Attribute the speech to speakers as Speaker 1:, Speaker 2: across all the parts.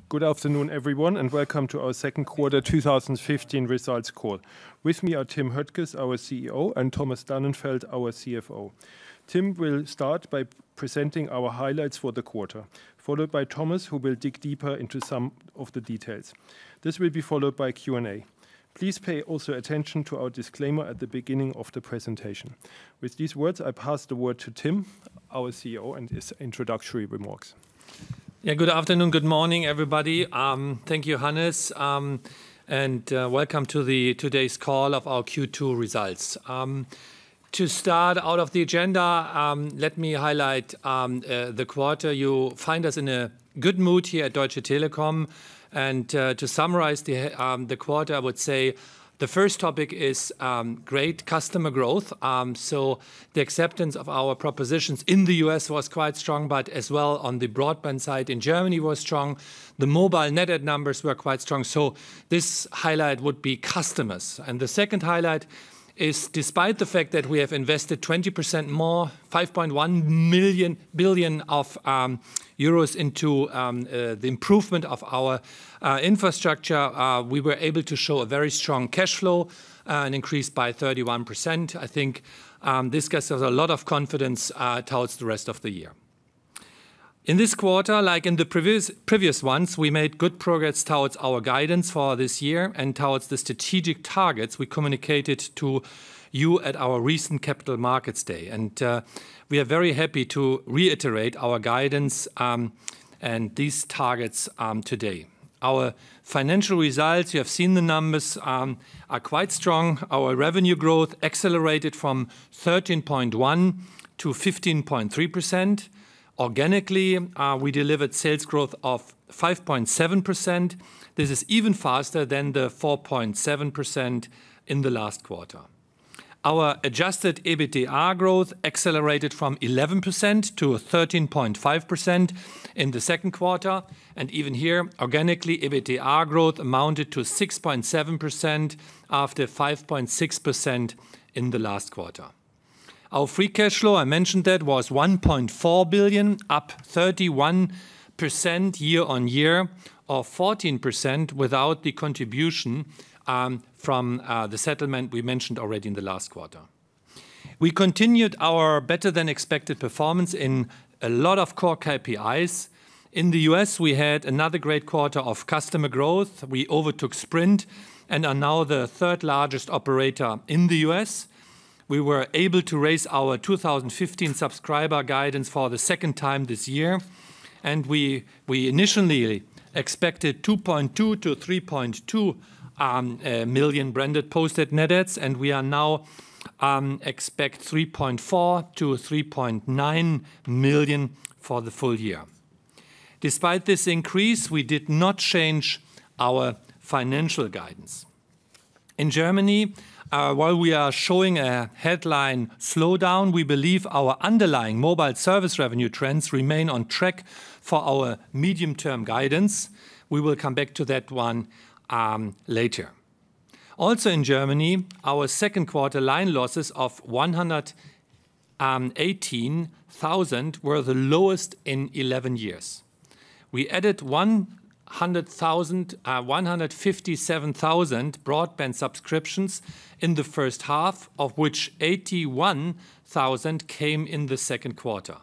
Speaker 1: Good afternoon, everyone, and welcome to our second quarter 2015 results call. With me are Tim Höttges, our CEO, and Thomas Dannenfeldt, our CFO. Tim will start by presenting our highlights for the quarter, followed by Thomas, who will dig deeper into some of the details. This will be followed by Q&A. Please pay also attention to our disclaimer at the beginning of the presentation. With these words, I pass the word to Tim, our CEO, and his introductory remarks.
Speaker 2: Yeah, good afternoon, good morning, everybody. Thank you, Hannes, and welcome to today's call of our Q2 results. To start out of the agenda, let me highlight the quarter. You find us in a good mood here at Deutsche Telekom. And to summarize the quarter, I would say the first topic is great customer growth. So the acceptance of our propositions in the US was quite strong, but as well on the broadband side in Germany was strong. The mobile net add numbers were quite strong. So this highlight would be customers. And the second highlight is despite the fact that we have invested 20% more, 5.1 billion of euros into the improvement of our infrastructure, we were able to show a very strong cash flow, an increase by 31%. I think this gives us a lot of confidence towards the rest of the year. In this quarter, like in the previous ones, we made good progress towards our guidance for this year and towards the strategic targets we communicated to you at our recent Capital Markets Day. And we are very happy to reiterate our guidance and these targets today. Our financial results, you have seen the numbers, are quite strong. Our revenue growth accelerated from 13.1% to 15.3%. Organically, we delivered sales growth of 5.7%. This is even faster than the 4.7% in the last quarter. Our adjusted EBITDA growth accelerated from 11% to 13.5% in the second quarter. And even here, organically, EBITDA growth amounted to 6.7% after 5.6% in the last quarter. Our free cash flow, I mentioned that, was 1.4 billion, up 31% year on year, or 14% without the contribution from the settlement we mentioned already in the last quarter. We continued our better than expected performance in a lot of core KPIs. In the US, we had another great quarter of customer growth. We overtook Sprint and are now the third largest operator in the US. We were able to raise our 2015 subscriber guidance for the second time this year. And we initially expected 2.2 to 3.2 million branded posted net adds, and we are now expect 3.4 to 3.9 million for the full year. Despite this increase, we did not change our financial guidance. In Germany, while we are showing a headline slowdown, we believe our underlying mobile service revenue trends remain on track for our medium-term guidance. We will come back to that one later. Also in Germany, our second quarter line losses of 118,000 were the lowest in 11 years. We added 157,000 broadband subscriptions in the first half, of which 81,000 came in the second quarter.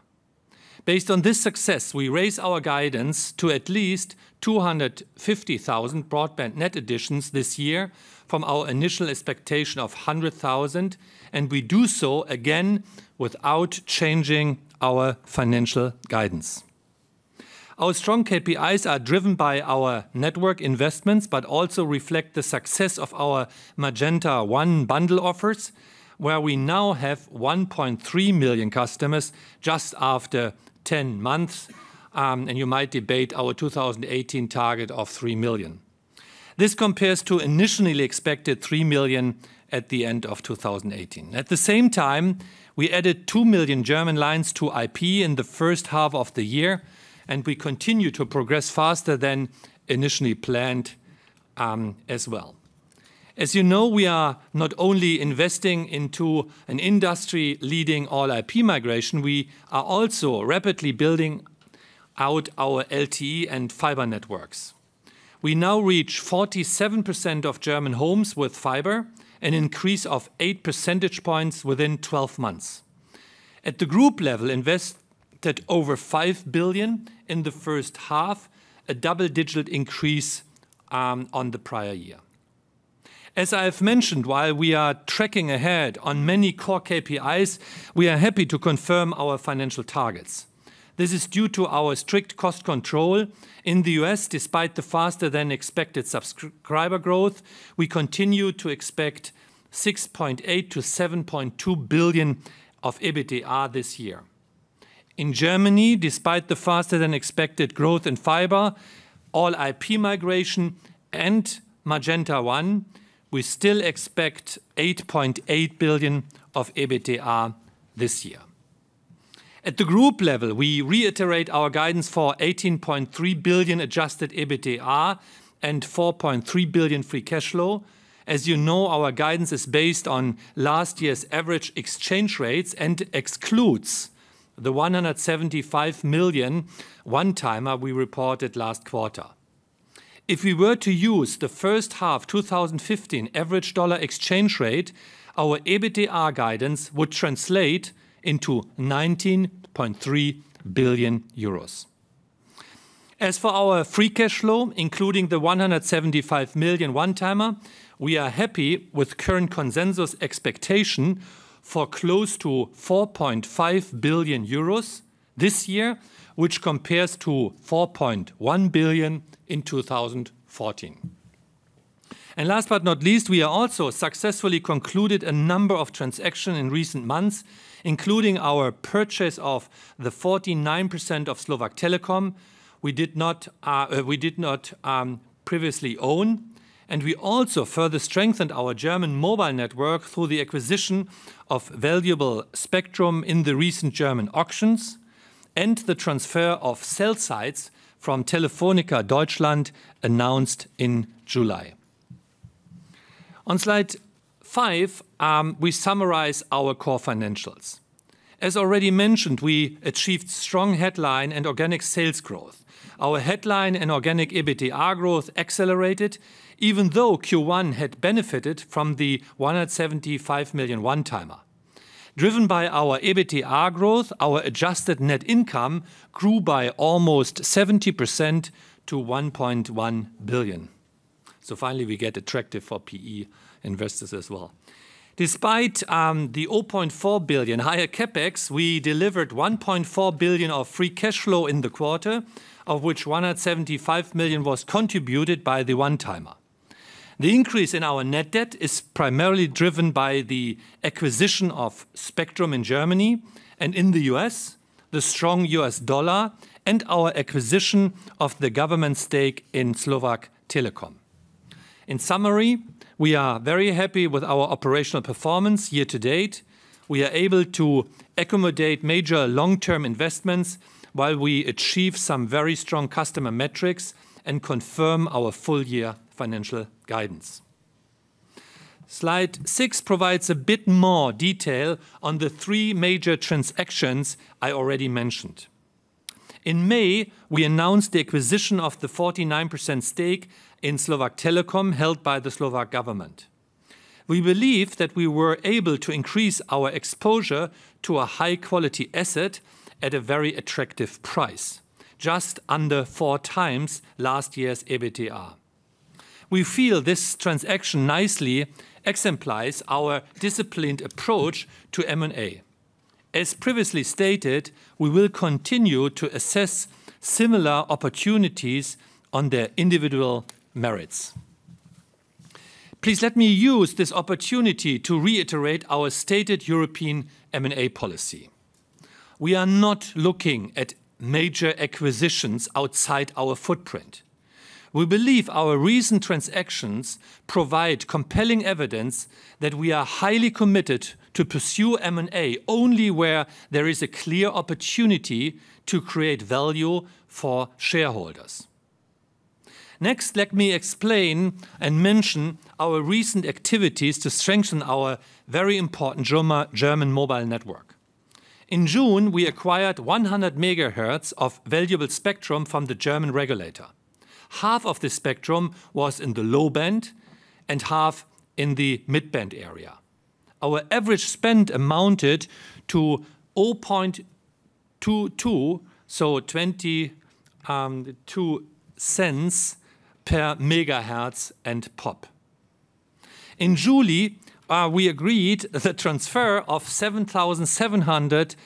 Speaker 2: Based on this success, we raise our guidance to at least 250,000 broadband net additions this year from our initial expectation of 100,000, and we do so again without changing our financial guidance. Our strong KPIs are driven by our network investments, but also reflect the success of our Magenta One bundle offers, where we now have 1.3 million customers just after 10 months. And you might debate our 2018 target of 3 million. This compares to initially expected 3 million at the end of 2018. At the same time, we added 2 million German lines to IP in the first half of the year, and we continue to progress faster than initially planned as well. As you know, we are not only investing into an industry-leading all-IP migration, we are also rapidly building out our LTE and fiber networks. We now reach 47% of German homes with fiber, an increase of 8 percentage points within 12 months. At the group level, invested over 5 billion in the first half, a double-digit increase on the prior year. As I have mentioned, while we are tracking ahead on many core KPIs, we are happy to confirm our financial targets. This is due to our strict cost control. In the US, despite the faster than expected subscriber growth, we continue to expect 6.8 to 7.2 billion of EBITDA this year. In Germany, despite the faster than expected growth in fiber, all IP migration and Magenta 1, we still expect 8.8 billion of EBITDA this year. At the group level, we reiterate our guidance for 18.3 billion adjusted EBITDA and 4.3 billion free cash flow. As you know, our guidance is based on last year's average exchange rates and excludes the 175 million one-timer we reported last quarter. If we were to use the first half 2015 average dollar exchange rate, our EBITDA guidance would translate into 19.3 billion euros. As for our free cash flow, including the 175 million one-timer, we are happy with current consensus expectation for close to 4.5 billion euros this year, which compares to 4.1 billion in 2014. And last but not least, we are also successfully concluded a number of transactions in recent months, including our purchase of the 49% of Slovak Telekom we did not previously own, and we also further strengthened our German mobile network through the acquisition of valuable spectrum in the recent German auctions and the transfer of cell sites from Telefonica Deutschland announced in July. On slide 5, we summarize our core financials. As already mentioned, we achieved strong headline and organic sales growth. Our headline and organic EBITDA growth accelerated, even though Q1 had benefited from the 175 million one-timer. Driven by our EBITDA growth, our adjusted net income grew by almost 70% to 1.1 billion. So finally, we get attractive for PE investors as well. Despite the 0.4 billion higher capex, we delivered 1.4 billion of free cash flow in the quarter, of which 175 million was contributed by the one-timer. The increase in our net debt is primarily driven by the acquisition of spectrum in Germany and in the US, the strong US dollar, and our acquisition of the government stake in Slovak Telekom. In summary, we are very happy with our operational performance year to date. We are able to accommodate major long-term investments while we achieve some very strong customer metrics and confirm our full-year financial guidance. Slide 6 provides a bit more detail on the 3 major transactions I already mentioned. In May, we announced the acquisition of the 49% stake in Slovak Telekom held by the Slovak government. We believe that we were able to increase our exposure to a high-quality asset at a very attractive price, just under 4 times last year's EBITDA. We feel this transaction nicely exemplifies our disciplined approach to M&A. As previously stated, we will continue to assess similar opportunities on their individual merits. Please let me use this opportunity to reiterate our stated European M&A policy. We are not looking at major acquisitions outside our footprint. We believe our recent transactions provide compelling evidence that we are highly committed to pursue M&A only where there is a clear opportunity to create value for shareholders. Next, let me explain and mention our recent activities to strengthen our very important German mobile network. In June, we acquired 100 MHz of valuable spectrum from the German regulator. Half of the spectrum was in the low band and half in the mid-band area. Our average spend amounted to 0.22, so 22 cents per megahertz and pop. In July, we agreed the transfer of 7,700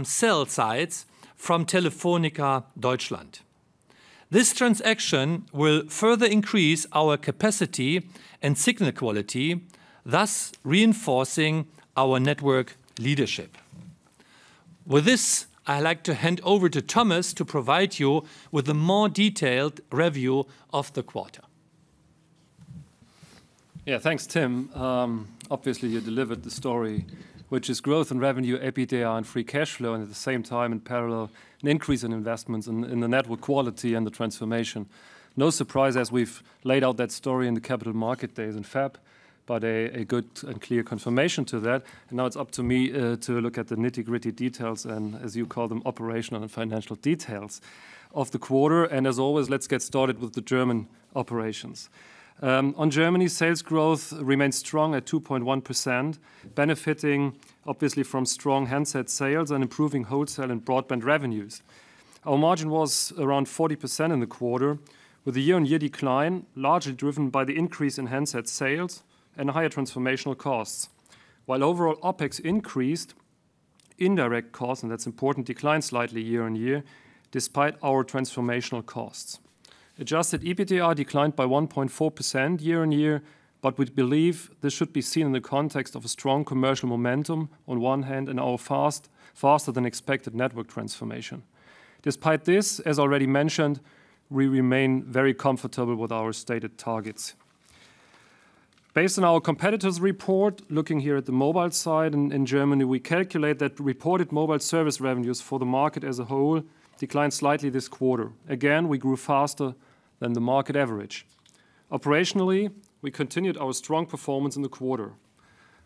Speaker 2: cell sites from Telefónica Deutschland. This transaction will further increase our capacity and signal quality, thus reinforcing our network leadership. With this, I'd like to hand over to Thomas to provide you with a more detailed review of the quarter.
Speaker 3: Yeah, thanks, Tim. Obviously, you delivered the story, which is growth in revenue, EBITDA, and free cash flow, and at the same time, in parallel, an increase in investments in the network quality and the transformation. No surprise, as we've laid out that story in the Capital Market Days in Feb, but a good and clear confirmation to that. And now it's up to me to look at the nitty-gritty details and, as you call them, operational and financial details of the quarter. And as always, let's get started with the German operations. On Germany, sales growth remains strong at 2.1%, benefiting obviously from strong handset sales and improving wholesale and broadband revenues. Our margin was around 40% in the quarter, with a year-on-year decline largely driven by the increase in handset sales and higher transformational costs. While overall OPEX increased, indirect costs, and that's important, declined slightly year-on-year, despite our transformational costs. Adjusted EBITDA declined by 1.4% year-on-year, but we believe this should be seen in the context of a strong commercial momentum on one hand and our faster than expected network transformation. Despite this, as already mentioned, we remain very comfortable with our stated targets. Based on our competitors' report, looking here at the mobile side in Germany, we calculate that reported mobile service revenues for the market as a whole declined slightly this quarter. Again, we grew faster than the market average. Operationally, we continued our strong performance in the quarter.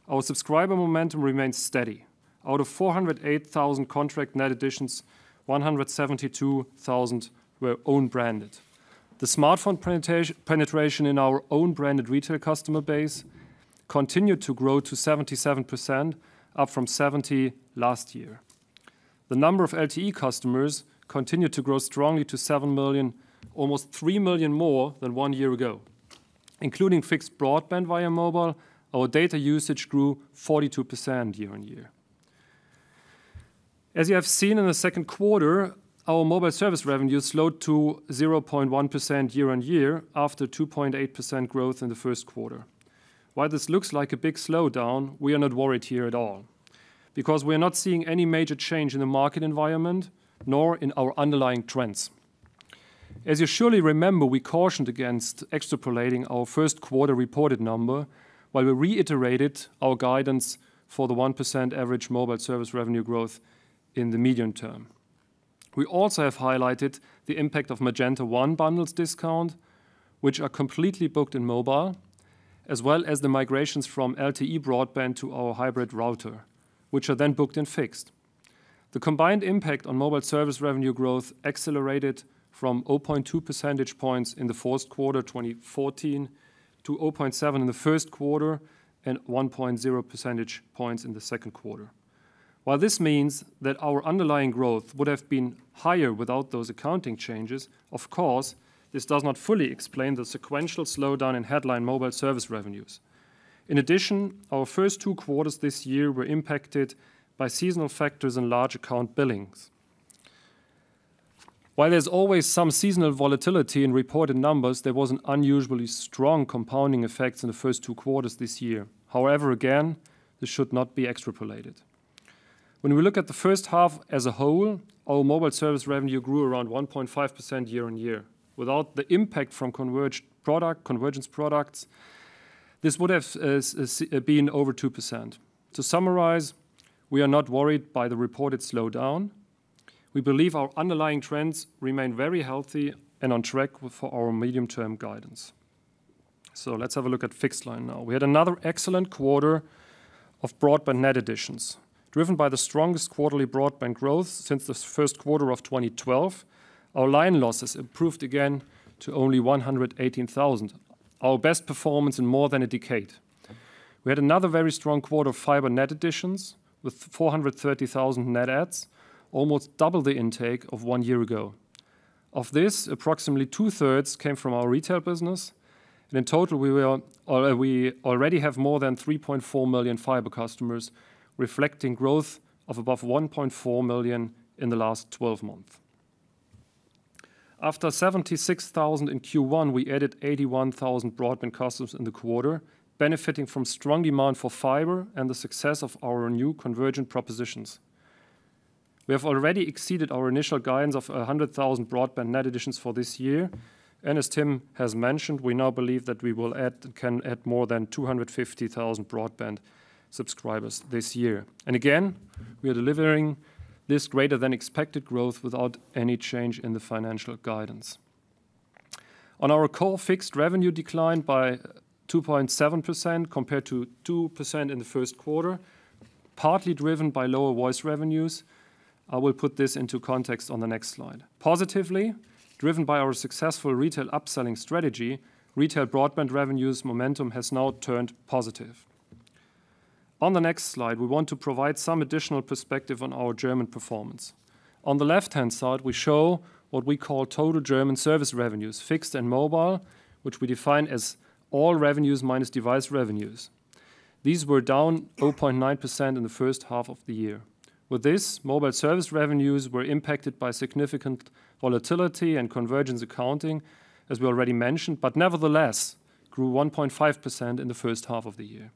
Speaker 3: Our subscriber momentum remains steady. Out of 408,000 contract net additions, 172,000 were own-branded. The smartphone penetration in our own-branded retail customer base continued to grow to 77%, up from 70% last year. The number of LTE customers continued to grow strongly to 7 million, almost 3 million more than 1 year ago. Including fixed broadband via mobile, our data usage grew 42% year-on-year. As you have seen in the second quarter, our mobile service revenue slowed to 0.1% year-on-year after 2.8% growth in the first quarter. While this looks like a big slowdown, we are not worried here at all, because we are not seeing any major change in the market environment, nor in our underlying trends. As you surely remember, we cautioned against extrapolating our first quarter reported number, while we reiterated our guidance for the 1% average mobile service revenue growth in the medium term. We also have highlighted the impact of Magenta 1 bundles discount, which are completely booked in mobile, as well as the migrations from LTE broadband to our hybrid router, which are then booked in fixed. The combined impact on mobile service revenue growth accelerated from 0.2 percentage points in the fourth quarter 2014 to 0.7 in the first quarter and 1.0 percentage points in the second quarter. While this means that our underlying growth would have been higher without those accounting changes, of course, this does not fully explain the sequential slowdown in headline mobile service revenues. In addition, our first 2 quarters this year were impacted by seasonal factors and large account billings. While there's always some seasonal volatility in reported numbers, there was an unusually strong compounding effect in the first 2 quarters this year. However, again, this should not be extrapolated. When we look at the first half as a whole, our mobile service revenue grew around 1.5% year-on-year. Without the impact from convergence products, this would have been over 2%. To summarize, we are not worried by the reported slowdown. We believe our underlying trends remain very healthy and on track for our medium-term guidance. So let's have a look at fixed line now. We had another excellent quarter of broadband net additions. Driven by the strongest quarterly broadband growth since the first quarter of 2012, our line losses improved again to only 118,000, our best performance in more than a decade. We had another very strong quarter of fiber net additions with 430,000 net adds, almost double the intake of 1 year ago. Of this, approximately 2/3 came from our retail business, and in total we already have more than 3.4 million fiber customers, reflecting growth of above 1.4 million in the last 12 months. After 76,000 in Q1, we added 81,000 broadband customers in the quarter, benefiting from strong demand for fiber and the success of our new convergent propositions. We have already exceeded our initial guidance of 100,000 broadband net additions for this year, and as Tim has mentioned, we now believe that we can add more than 250,000 broadband subscribers this year. And again, we are delivering this greater than expected growth without any change in the financial guidance. On our core fixed revenue declined by 2.7% compared to 2% in the first quarter, partly driven by lower voice revenues. I will put this into context on the next slide. Positively, driven by our successful retail upselling strategy, retail broadband revenues momentum has now turned positive. On the next slide, we want to provide some additional perspective on our German performance. On the left-hand side, we show what we call total German service revenues, fixed and mobile, which we define as all revenues minus device revenues. These were down 0.9% in the first half of the year. With this, mobile service revenues were impacted by significant volatility and convergence accounting, as we already mentioned, but nevertheless grew 1.5% in the first half of the year.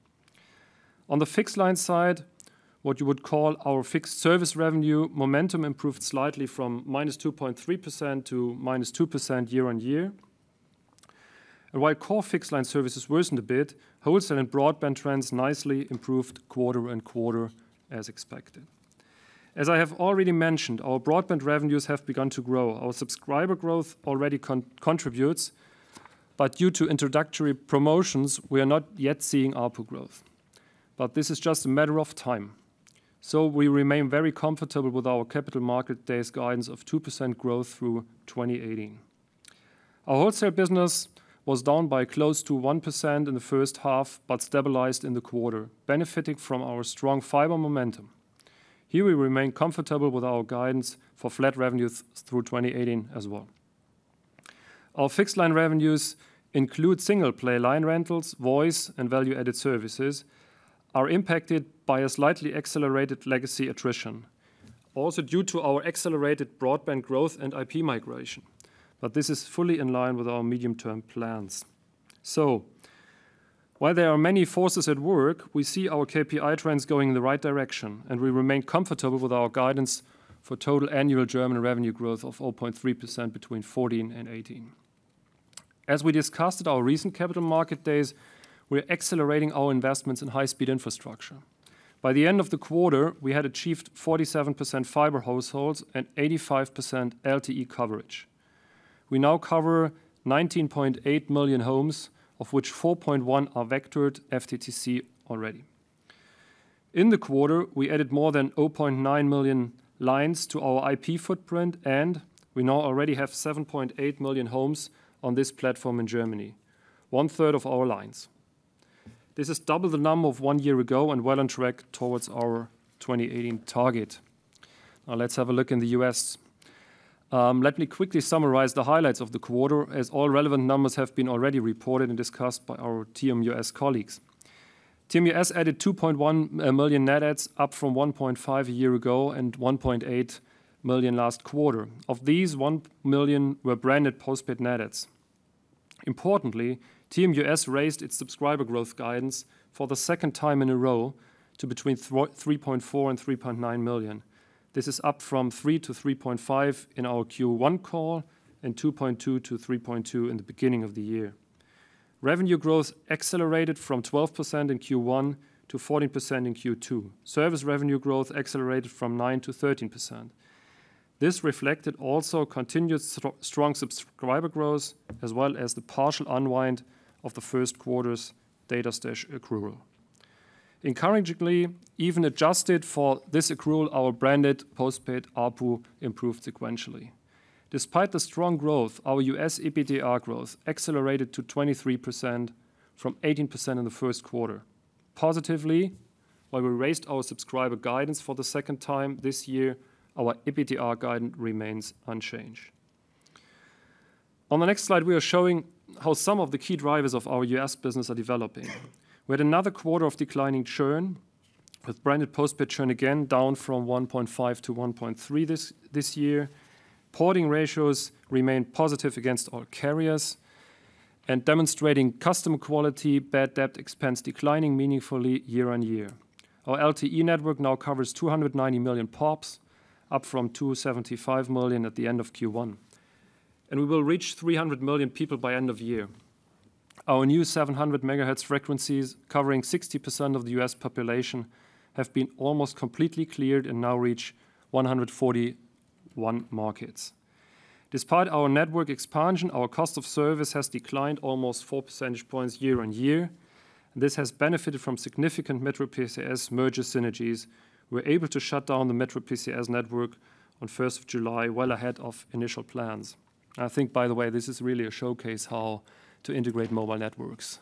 Speaker 3: On the fixed line side, what you would call our fixed service revenue momentum improved slightly from -2.3% to -2% year on year. And while core fixed line services worsened a bit, wholesale and broadband trends nicely improved quarter and quarter as expected. As I have already mentioned, our broadband revenues have begun to grow. Our subscriber growth already contributes, but due to introductory promotions, we are not yet seeing ARPU growth. But this is just a matter of time. So we remain very comfortable with our Capital Market Days guidance of 2% growth through 2018. Our wholesale business was down by close to 1% in the first half, but stabilized in the quarter, benefiting from our strong fiber momentum. Here we remain comfortable with our guidance for flat revenues through 2018 as well. Our fixed line revenues include single-play line rentals, voice, and value-added services, are impacted by a slightly accelerated legacy attrition, also due to our accelerated broadband growth and IP migration. But this is fully in line with our medium-term plans. So, while there are many forces at work, we see our KPI trends going in the right direction, and we remain comfortable with our guidance for total annual German revenue growth of 0.3% between 2014 and 2018. As we discussed at our recent Capital Market Days, we're accelerating our investments in high-speed infrastructure. By the end of the quarter, we had achieved 47% fiber households and 85% LTE coverage. We now cover 19.8 million homes, of which 4.1 are vectored FTTC already. In the quarter, we added more than 0.9 million lines to our IP footprint, and we now already have 7.8 million homes on this platform in Germany, 1/3 of our lines. This is double the number of 1 year ago and well on track towards our 2018 target. Now let's have a look in the US. Let me quickly summarize the highlights of the quarter, as all relevant numbers have been already reported and discussed by our TMUS colleagues. TMUS added 2.1 million net adds, up from 1.5 a year ago and 1.8 million last quarter. Of these, 1 million were branded postpaid net adds. Importantly, TMUS raised its subscriber growth guidance for the second time in a row to between 3.4 and 3.9 million. This is up from 3 to 3.5 in our Q1 call and 2.2 to 3.2 in the beginning of the year. Revenue growth accelerated from 12% in Q1 to 14% in Q2. Service revenue growth accelerated from 9 to 13%. This reflected also continued strong subscriber growth, as well as the partial unwind of the first quarter's data stash accrual. Encouragingly, even adjusted for this accrual, our branded postpaid ARPU improved sequentially. Despite the strong growth, our US EBITDA growth accelerated to 23% from 18% in the first quarter. Positively, while we raised our subscriber guidance for the second time this year, our EBITDA guidance remains unchanged. On the next slide, we are showing how some of the key drivers of our US business are developing. We had another quarter of declining churn, with branded postpaid churn again down from 1.5 to 1.3 this year. Porting ratios remain positive against all carriers, and demonstrating customer quality, bad debt expense declining meaningfully year on year. Our LTE network now covers 290 million POPs, up from 275 million at the end of Q1. And we will reach 300 million people by end of year. Our new 700 megahertz frequencies, covering 60% of the US population, have been almost completely cleared and now reach 141 markets. Despite our network expansion, our cost of service has declined almost 4 percentage points year on year. This has benefited from significant Metro PCS merger synergies. We were able to shut down the Metro PCS network on 1st of July, well ahead of initial plans. I think, by the way, this is really a showcase how to integrate mobile networks.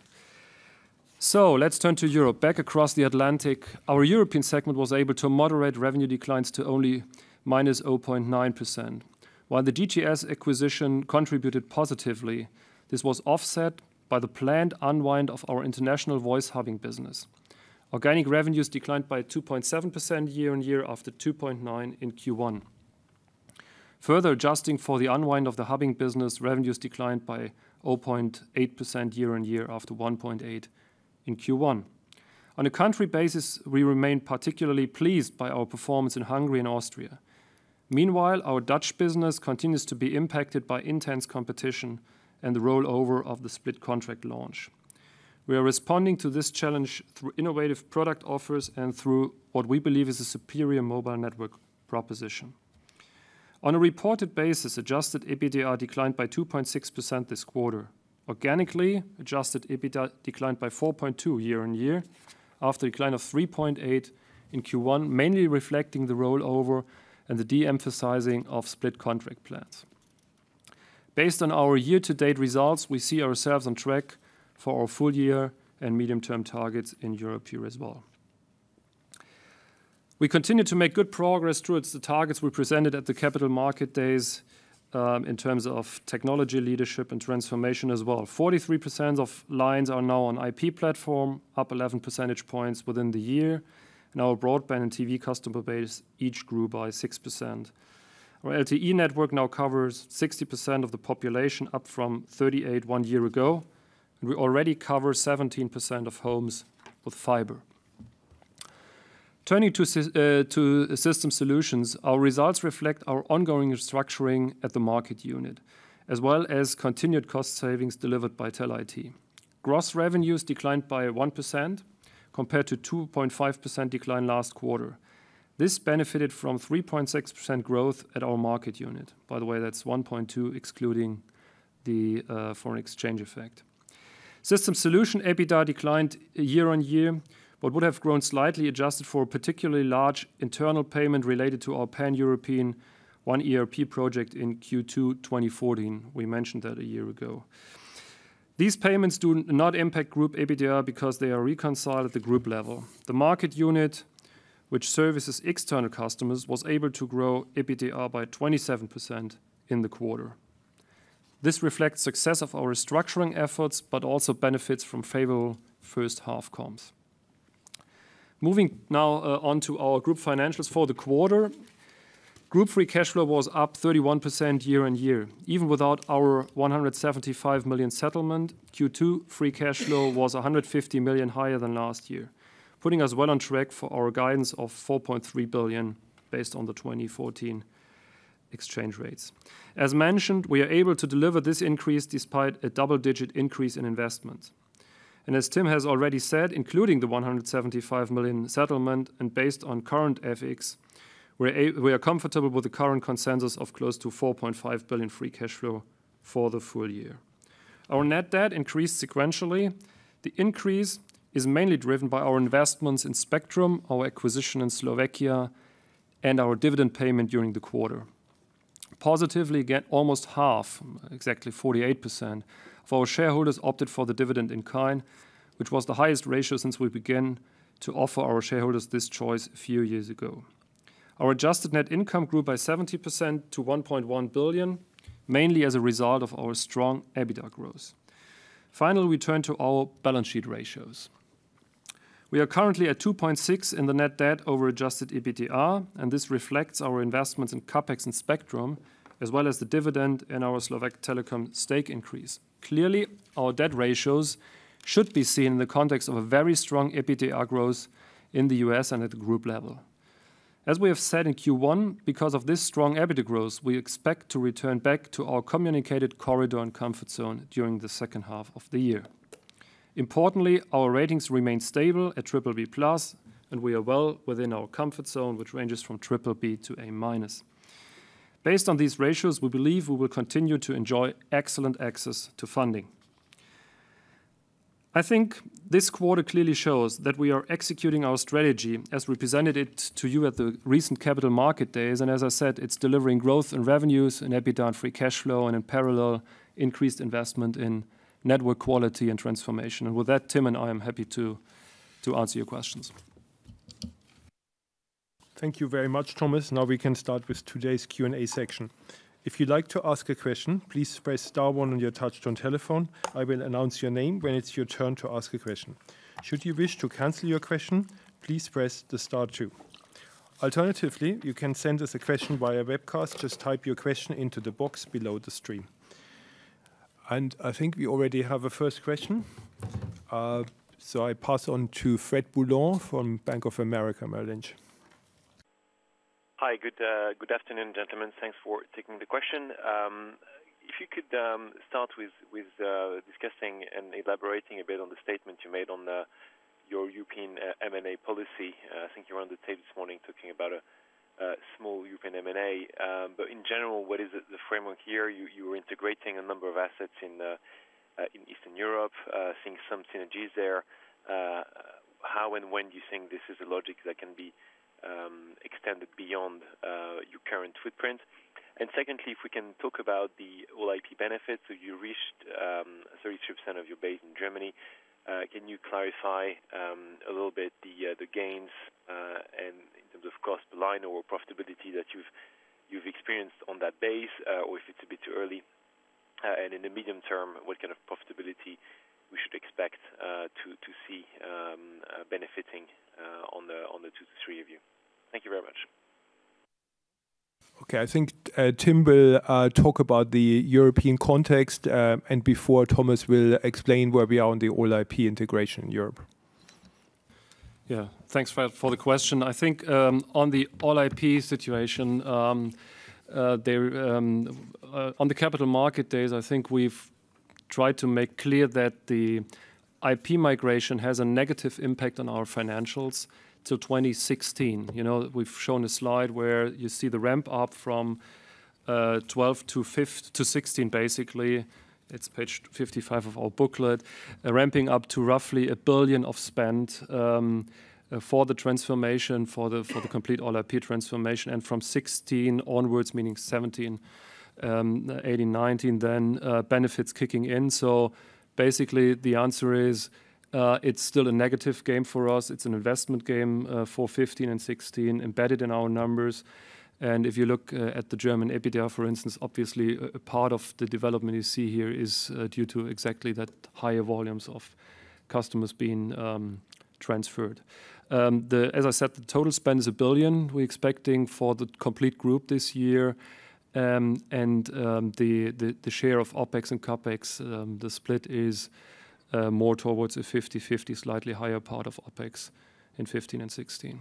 Speaker 3: So let's turn to Europe. Back across the Atlantic, our European segment was able to moderate revenue declines to only minus 0.9%. While the GTS acquisition contributed positively, this was offset by the planned unwind of our international voice hubbing business. Organic revenues declined by 2.7% year on year after 2.9% in Q1. Further adjusting for the unwind of the hubbing business, revenues declined by 0.8% year on year after 1.8% in Q1. On a country basis, we remain particularly pleased by our performance in Hungary and Austria. Meanwhile, our Dutch business continues to be impacted by intense competition and the rollover of the split contract launch. We are responding to this challenge through innovative product offers and through what we believe is a superior mobile network proposition. On a reported basis, adjusted EBITDA declined by 2.6% this quarter. Organically, adjusted EBITDA declined by 4.2% year on year, after a decline of 3.8% in Q1, mainly reflecting the rollover and the de-emphasizing of split contract plans. Based on our year-to-date results, we see ourselves on track for our full year and medium-term targets in Europe here as well. We continue to make good progress towards the targets we presented at the Capital Market Days in terms of technology leadership and transformation as well. 43% of lines are now on IP platform, up 11 percentage points within the year, and our broadband and TV customer base each grew by 6%. Our LTE network now covers 60% of the population, up from 38% 1 year ago, and we already cover 17% of homes with fiber. Turning to System Solutions, our results reflect our ongoing restructuring at the market unit, as well as continued cost savings delivered by TELCO. Gross revenues declined by 1% compared to 2.5% decline last quarter. This benefited from 3.6% growth at our market unit. By the way, that's 1.2% excluding the foreign exchange effect. System Solution EBITDA declined year on year, but would have grown slightly adjusted for a particularly large internal payment related to our pan-European One ERP project in Q2 2014. We mentioned that a year ago. These payments do not impact group EBITDA because they are reconciled at the group level. The market unit, which services external customers, was able to grow EBITDA by 27% in the quarter. This reflects success of our restructuring efforts, but also benefits from favorable first half comps. Moving now on to our group financials for the quarter. Group free cash flow was up 31% year on year. Even without our 175 million settlement, Q2 free cash flow was 150 million higher than last year, putting us well on track for our guidance of 4.3 billion based on the 2014 exchange rates. As mentioned, we are able to deliver this increase despite a double-digit increase in investments. And as Tim has already said, including the 175 million settlement and based on current FX, we are comfortable with the current consensus of close to 4.5 billion free cash flow for the full year. Our net debt increased sequentially. The increase is mainly driven by our investments in spectrum, our acquisition in Slovakia, and our dividend payment during the quarter. Positively, again, almost half, exactly 48%, of our shareholders opted for the dividend in kind, which was the highest ratio since we began to offer our shareholders this choice a few years ago. Our adjusted net income grew by 70% to 1.1 billion, mainly as a result of our strong EBITDA growth. Finally, we turn to our balance sheet ratios. We are currently at 2.6 in the net debt over adjusted EBITDA, and this reflects our investments in CapEx and spectrum, as well as the dividend and our Slovak Telekom stake increase. Clearly, our debt ratios should be seen in the context of a very strong EBITDA growth in the US and at the group level. As we have said in Q1, because of this strong EBITDA growth, we expect to return back to our communicated corridor and comfort zone during the second half of the year. Importantly, our ratings remain stable at BBB+, and we are well within our comfort zone, which ranges from BBB to A-. Based on these ratios, we believe we will continue to enjoy excellent access to funding. I think this quarter clearly shows that we are executing our strategy as we presented it to you at the recent Capital Market Days, and as I said, it's delivering growth in revenues, in EBITDA and free cash flow, and in parallel, increased investment in network quality and transformation. And with that, Tim and I am happy to answer your questions.
Speaker 1: Thank you very much, Thomas. Now we can start with today's Q&A section. If you'd like to ask a question, please press *1 on your touch-tone telephone. I will announce your name when it's your turn to ask a question. Should you wish to cancel your question, please press the *2. Alternatively, you can send us a question via webcast. Just type your question into the box below the stream. And I think we already have a first question. So I pass on to Fred Boulon from Bank of America Merrill Lynch.
Speaker 4: Hi, good afternoon, gentlemen. Thanks for taking the question. If you could start with discussing and elaborating a bit on the statement you made on your European M&A policy. I think you were on the tape this morning talking about a small European M&A. But in general, what is the framework here? You were integrating a number of assets in Eastern Europe, seeing some synergies there. How and when do you think this is a logic that can be extended beyond your current footprint? And secondly, if we can talk about the all-IP benefits, so you reached 33% of your base in Germany. Can you clarify a little bit the gains and in terms of cost per line or profitability that you've experienced on that base, or if it's a bit too early? And in the medium term, what kind of profitability we should expect to see benefiting on the 2 to 3 of you? Thank you very much.
Speaker 1: Okay, I think Tim will talk about the European context, and before Thomas will explain where we are on the all-IP integration in Europe.
Speaker 3: Yeah, thanks for the question. I think on the all-IP situation, on the Capital Market Days, I think we've tried to make clear that the IP migration has a negative impact on our financials till 2016. You know, we've shown a slide where you see the ramp up from 12 to 16, basically. It's page 55 of our booklet, ramping up to roughly 1 billion of spend for the transformation, for the complete all-IP transformation, and from 16 onwards, meaning 17, 18, 19, then benefits kicking in. So basically, the answer is it's still a negative game for us. It's an investment game for 15 and 16 embedded in our numbers. And if you look at the German EBITDA, for instance, obviously a part of the development you see here is due to exactly that higher volumes of customers being transferred. As I said, the total spend is 1 billion we're expecting for the complete group this year. And the share of OPEX and CAPEX, the split is more towards a 50-50, slightly higher part of OPEX in 15 and 16.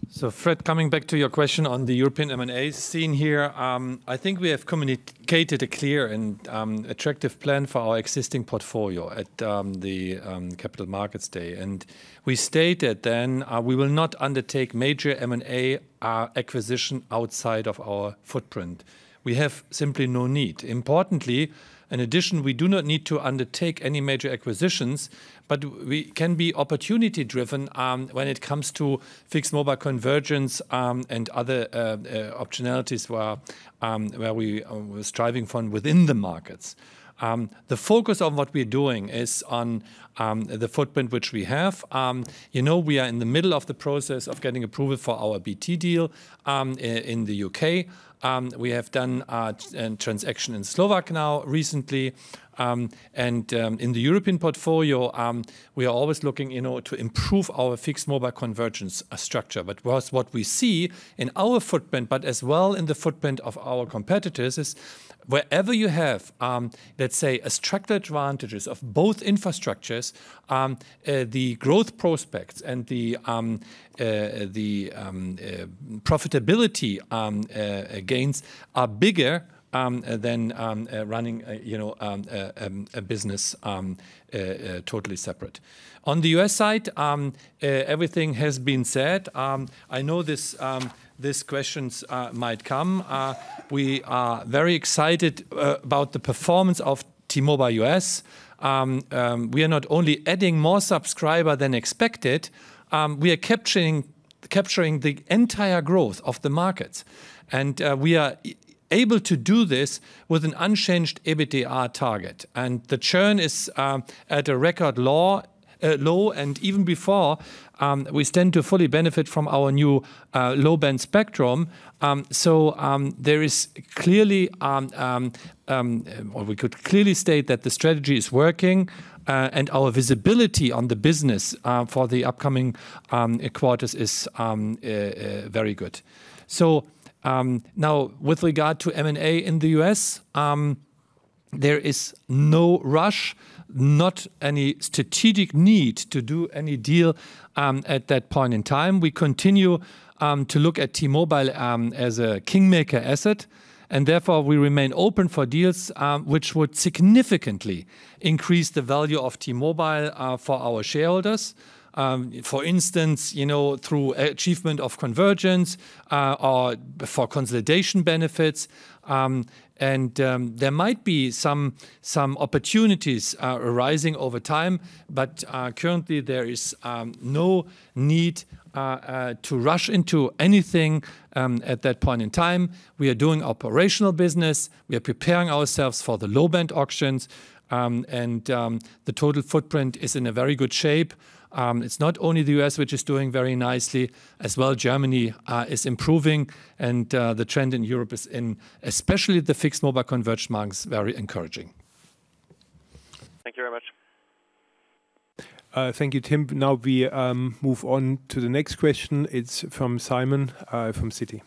Speaker 2: So Fred, coming back to your question on the European M&A scene here, I think we have communicated a clear and attractive plan for our existing portfolio at the Capital Markets Day. And we stated then we will not undertake major M&A acquisition outside of our footprint. We have simply no need. Importantly, In addition, we do not need to undertake any major acquisitions, but we can be opportunity-driven when it comes to fixed mobile convergence and other optionalities where we were striving for within the markets. The focus of what we're doing is on the footprint which we have. You know, we are in the middle of the process of getting approval for our BT deal in the UK. We have done a transaction in Slovak now recently. And in the European portfolio, we are always looking, to improve our fixed mobile convergence structure. But what we see in our footprint, but as well in the footprint of our competitors, is wherever you have, let's say, a structural advantages of both infrastructures, the growth prospects and the profitability gains are bigger than running, a business totally separate. On the US side, everything has been said. I know these questions might come. We are very excited about the performance of T-Mobile US. We are not only adding more subscribers than expected, we are capturing the entire growth of the markets. And we are able to do this with an unchanged EBITDA target. And the churn is at a record low, and even before, we stand to fully benefit from our new low-band spectrum. So there is clearly, or we could clearly state that the strategy is working, and our visibility on the business for the upcoming quarters is very good. So now, with regard to M&A in the US, there is no rush, not any strategic need to do any deal at that point in time. We continue to look at T-Mobile as a kingmaker asset, and therefore we remain open for deals which would significantly increase the value of T-Mobile for our shareholders. For instance, through achievement of convergence or for consolidation benefits. And there might be some opportunities arising over time, but currently there is no need to rush into anything at that point in time. We are doing operational business. We are preparing ourselves for the low-band auctions, and the total footprint is in a very good shape. It's not only the US which is doing very nicely, as well Germany is improving, and the trend in Europe is especially the fixed mobile converged markets, very encouraging.
Speaker 4: Thank you very much.
Speaker 1: Thank you, Tim. Now we move on to the next question. It's from Simon from Citi.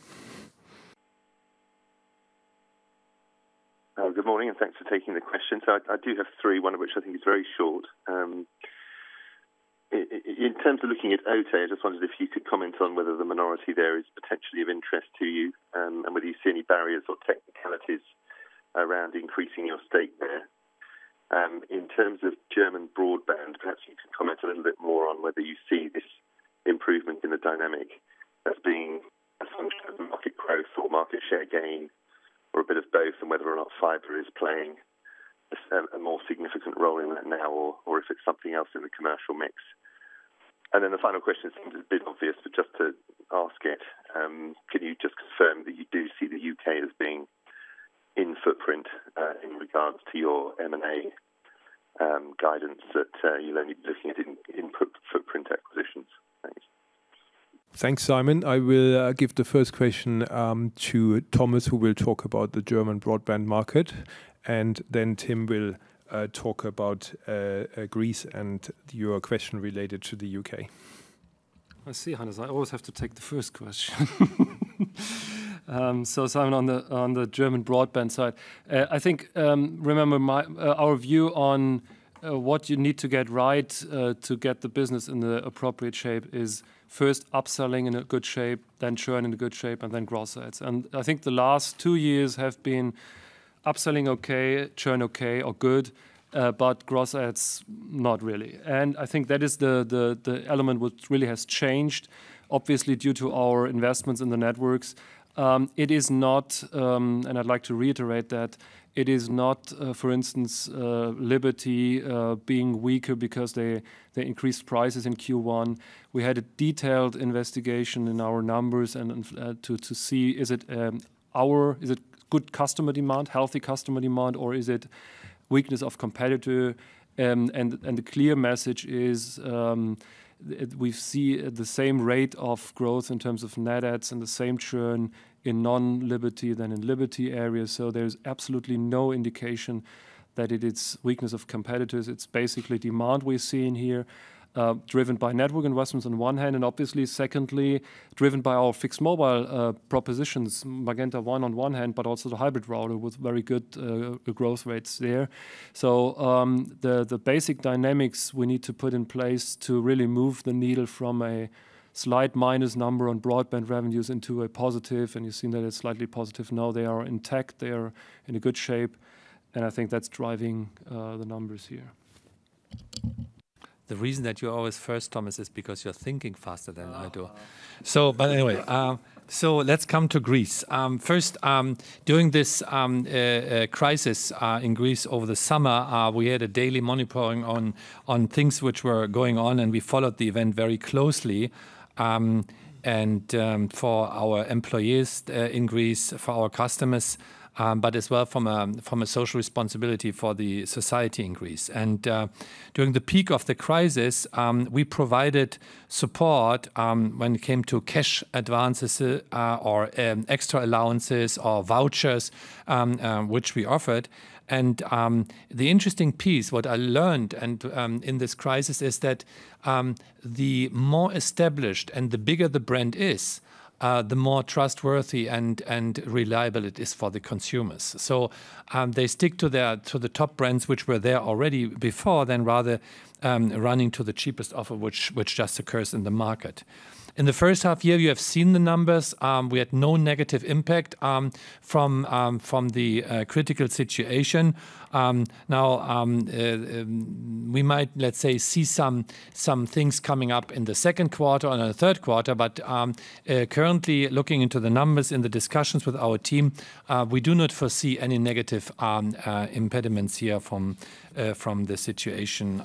Speaker 5: Good morning, and thanks for taking the question. So I do have three, one of which I think is very short. In terms of looking at OTE, I just wondered if you could comment on whether the minority there is potentially of interest to you, and whether you see any barriers or technicalities around increasing your stake there. In terms of German broadband, perhaps you could comment a little bit more on whether you see this improvement in the dynamic as being a function of market growth or market share gain, or a bit of both, and whether or not fibre is playing a more significant role in that now, or if it's something else in the commercial mix. And then the final question seems a bit obvious, but just to ask it, can you just confirm that you do see the UK as being in footprint in regards to your M&A guidance, that you'll only be looking at in footprint acquisitions? Thanks.
Speaker 1: Thanks, Simon. I will give the first question to Thomas, who will talk about the German broadband market, and then Tim will talk about Greece and your question related to the UK.
Speaker 3: I see, Hannes. I always have to take the first question. So, Simon, on the German broadband side, I think remember our view on what you need to get right to get the business in the appropriate shape is first upselling in a good shape, then churn in a good shape, and then gross adds. And I think the last 2 years have been upselling okay, churn okay or good, but gross adds not really. And I think that is the element which really has changed, obviously due to our investments in the networks. It is not, and I'd like to reiterate that, It is not, for instance, Liberty being weaker because they increased prices in Q1. We had a detailed investigation in our numbers and to see is it good customer demand, healthy customer demand, or is it weakness of competitor? And the clear message is we see the same rate of growth in terms of net adds and the same churn in non-Liberty than in Liberty areas. So there's absolutely no indication that it is weakness of competitors. It's basically demand we're seeing here, driven by network investments on one hand, and obviously, secondly, driven by our fixed mobile propositions, Magenta 1 on one hand, but also the hybrid router with very good growth rates there. So the basic dynamics we need to put in place to really move the needle from a slight minus number on broadband revenues into a positive, and you've seen that it's slightly positive now. They are intact, they are in a good shape, and I think that's driving the numbers here.
Speaker 2: The reason that you're always first, Thomas, is because you're thinking faster than I do. So, but anyway, so let's come to Greece. First, during this crisis in Greece over the summer, we had a daily monitoring on things which were going on, and we followed the event very closely. For our employees in Greece, for our customers, but as well from a social responsibility for the society in Greece. And during the peak of the crisis, we provided support when it came to cash advances or extra allowances or vouchers, which we offered. And the interesting piece, what I learned in this crisis is that the more established and the bigger the brand is, the more trustworthy and reliable it is for the consumers. So they stick to the top brands which were there already before, than rather running to the cheapest offer which just occurs in the market. In the first half year, you have seen the numbers. We had no negative impact from the critical situation. Now, we might, let's say, see some things coming up in the second quarter and the third quarter, but currently looking into the numbers in the discussions with our team, we do not foresee any negative impediments here from the situation.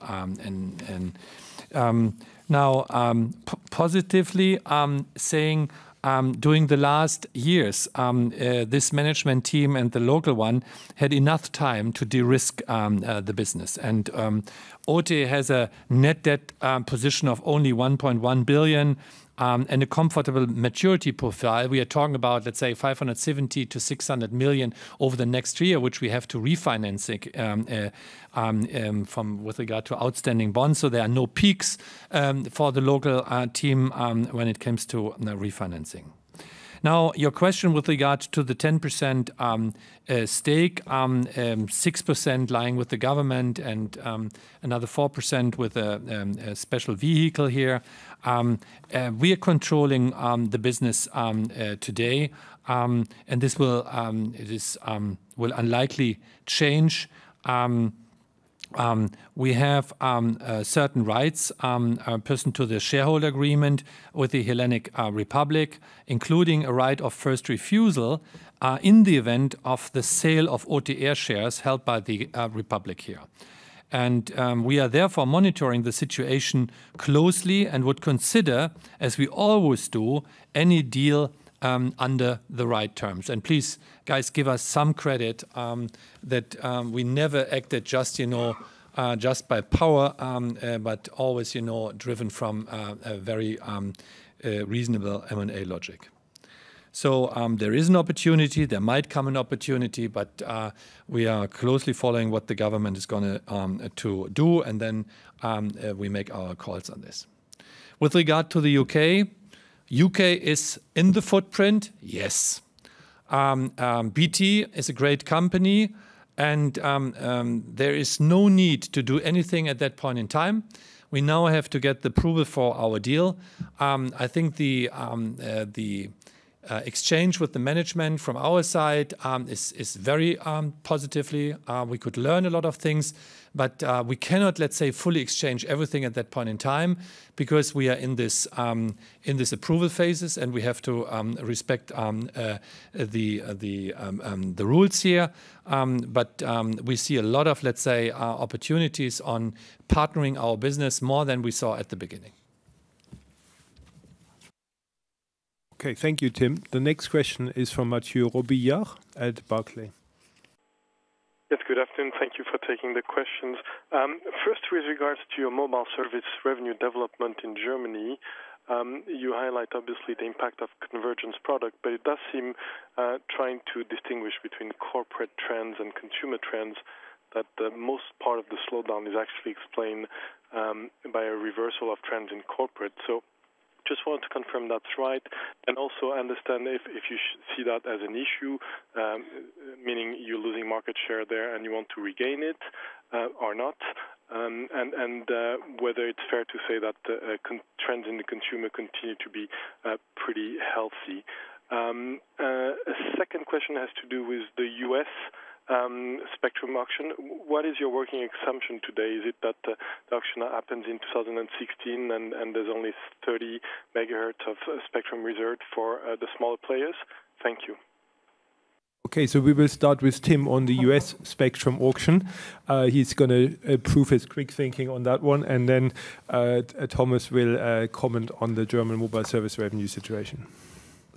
Speaker 2: Now, positively saying, during the last years, this management team and the local one had enough time to de-risk the business. And OTE has a net debt position of only 1.1 billion and a comfortable maturity profile. We are talking about, let's say, 570 to 600 million over the next year, which we have to refinance with regard to outstanding bonds. So there are no peaks for the local team when it comes to refinancing. Now, your question with regard to the 10% stake, 6% lying with the government and another 4% with a special vehicle here. We are controlling the business today, and this will unlikely change. We have certain rights pursuant to the shareholder agreement with the Hellenic Republic, including a right of first refusal in the event of the sale of OTR shares held by the Republic here. And we are therefore monitoring the situation closely and would consider, as we always do, any deal under the right terms. And please, guys, give us some credit that we never acted just, just by power, but always, driven from a very reasonable M&A logic. So there is an opportunity, there might come an opportunity, but we are closely following what the government is going to do, and then we make our calls on this. With regard to the UK, UK is in the footprint, yes. BT is a great company, and there is no need to do anything at that point in time. We now have to get the approval for our deal. I think the exchange with the management from our side is very positively. We could learn a lot of things, but we cannot, let's say, fully exchange everything at that point in time because we are in this approval phases, and we have to respect the rules here. But we see a lot of, let's say, opportunities on partnering our business more than we saw at the beginning.
Speaker 1: Okay, thank you, Tim. The next question is from Mathieu Robillard at Barclays.
Speaker 6: Yes, good afternoon. Thank you for taking the questions. First, with regards to your mobile service revenue development in Germany, you highlight obviously the impact of convergence product, but it does seem trying to distinguish between corporate trends and consumer trends, that the most part of the slowdown is actually explained by a reversal of trends in corporate. So just want to confirm that's right, and also understand if you see that as an issue, meaning you're losing market share there and you want to regain it or not, and whether it's fair to say that trends in the consumer continue to be pretty healthy. A second question has to do with the US spectrum auction. What is your working assumption today? Is it that the auction happens in 2016 and there's only 30 megahertz of spectrum reserved for the smaller players? Thank you.
Speaker 1: Okay, so we will start with Tim on the US spectrum auction. He's going to prove his quick thinking on that one, and then Thomas will comment on the German mobile service revenue situation.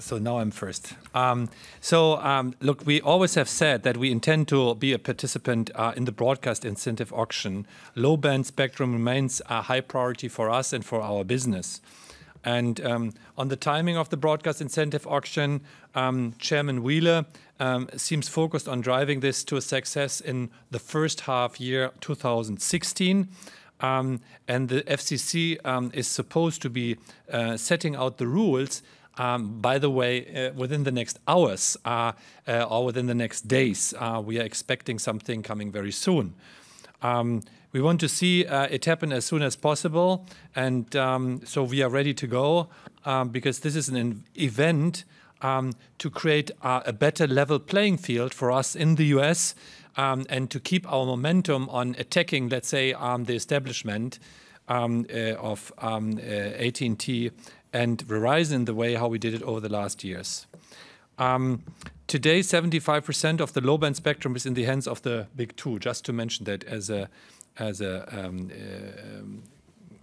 Speaker 2: So now I'm first. Look, we always have said that we intend to be a participant in the broadcast incentive auction. Low-band spectrum remains a high priority for us and for our business. And on the timing of the broadcast incentive auction, Chairman Wheeler seems focused on driving this to a success in the first half year 2016. And the FCC is supposed to be setting out the rules, by the way, within the next hours or within the next days. We are expecting something coming very soon. We want to see it happen as soon as possible, and so we are ready to go because this is an event to create a better level playing field for us in the US and to keep our momentum on attacking, let's say, the establishment of AT&T and Verizon the way how we did it over the last years. Today, 75% of the low-band spectrum is in the hands of the big two, just to mention that as a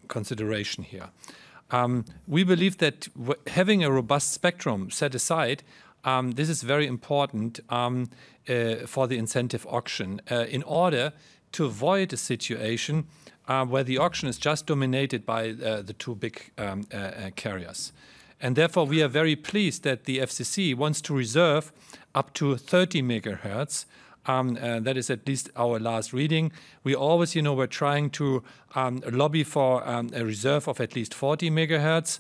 Speaker 2: consideration here. We believe that having a robust spectrum set aside, this is very important for the incentive auction in order to avoid a situation where the auction is just dominated by the two big carriers. And therefore, we are very pleased that the FCC wants to reserve up to 30 megahertz. That is at least our last reading. We always, we're trying to lobby for a reserve of at least 40 megahertz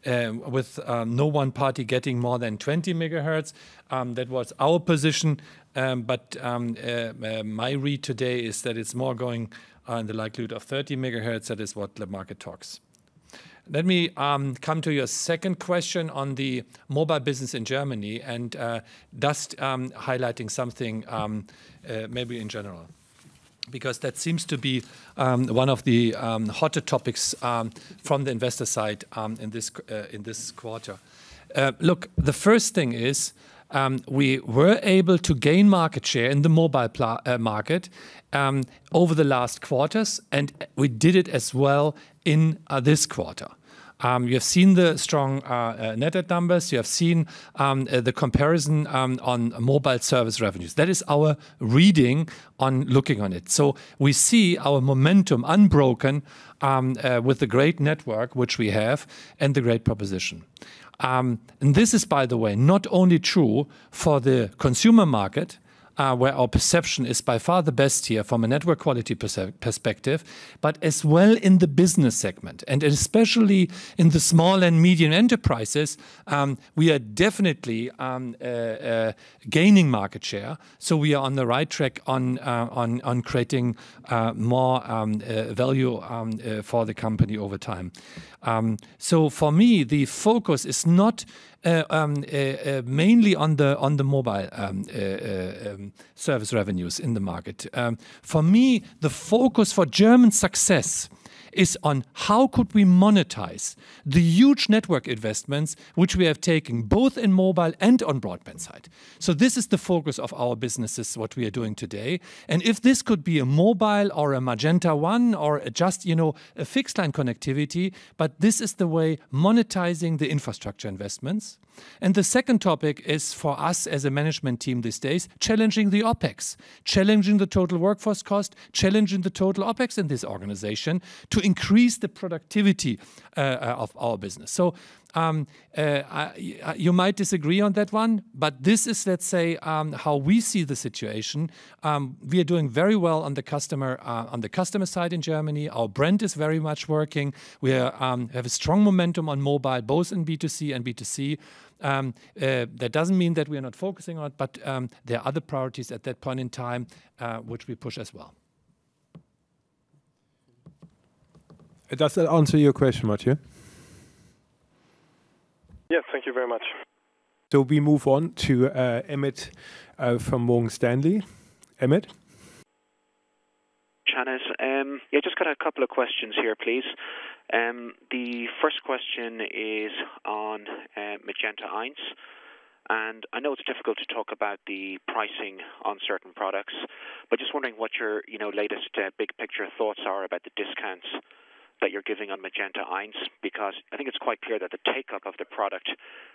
Speaker 2: with no one party getting more than 20 megahertz. That was our position. But my read today is that it's more going in the likelihood of 30 megahertz. That is what the market talks. Let me come to your second question on the mobile business in Germany and just highlighting something maybe in general, because that seems to be one of the hotter topics from the investor side in this quarter. Look, the first thing is we were able to gain market share in the mobile market over the last quarters, and we did it as well in this quarter. You have seen the strong net add numbers. You have seen the comparison on mobile service revenues. That is our reading on looking on it. So we see our momentum unbroken with the great network which we have and the great proposition. And this is, by the way, not only true for the consumer market, where our perception is by far the best here from a network quality perspective, but as well in the business segment. And especially in the small and medium enterprises, we are definitely gaining market share. So we are on the right track on creating more value for the company over time. So for me, the focus is not mainly on the mobile service revenues in the market. For me, the focus for German success is on how could we monetize the huge network investments which we have taken both in mobile and on broadband side. So this is the focus of our businesses, what we are doing today. And if this could be a mobile or a Magenta One or just, a fixed line connectivity, but this is the way monetizing the infrastructure investments. And the second topic is for us as a management team these days, challenging the OPEX, challenging the total workforce cost, challenging the total OPEX in this organization to increase the productivity of our business. So you might disagree on that one, but this is, let's say, how we see the situation. We are doing very well on the customer side in Germany. Our brand is very much working. We have a strong momentum on mobile, both in B2C and B2C. That doesn't mean that we are not focusing on it, but there are other priorities at that point in time which we push as well.
Speaker 1: Does that answer your question, Mathieu?
Speaker 6: Yes, thank you very much.
Speaker 1: So we move on to Emmett from Morgan Stanley. Emmett?
Speaker 7: Hannes, just got a couple of questions here, please. The first question is on Magenta 1. And I know it's difficult to talk about the pricing on certain products, but just wondering what your latest big picture thoughts are about the discounts that you're giving on Magenta 1, because I think it's quite clear that the take-up of the product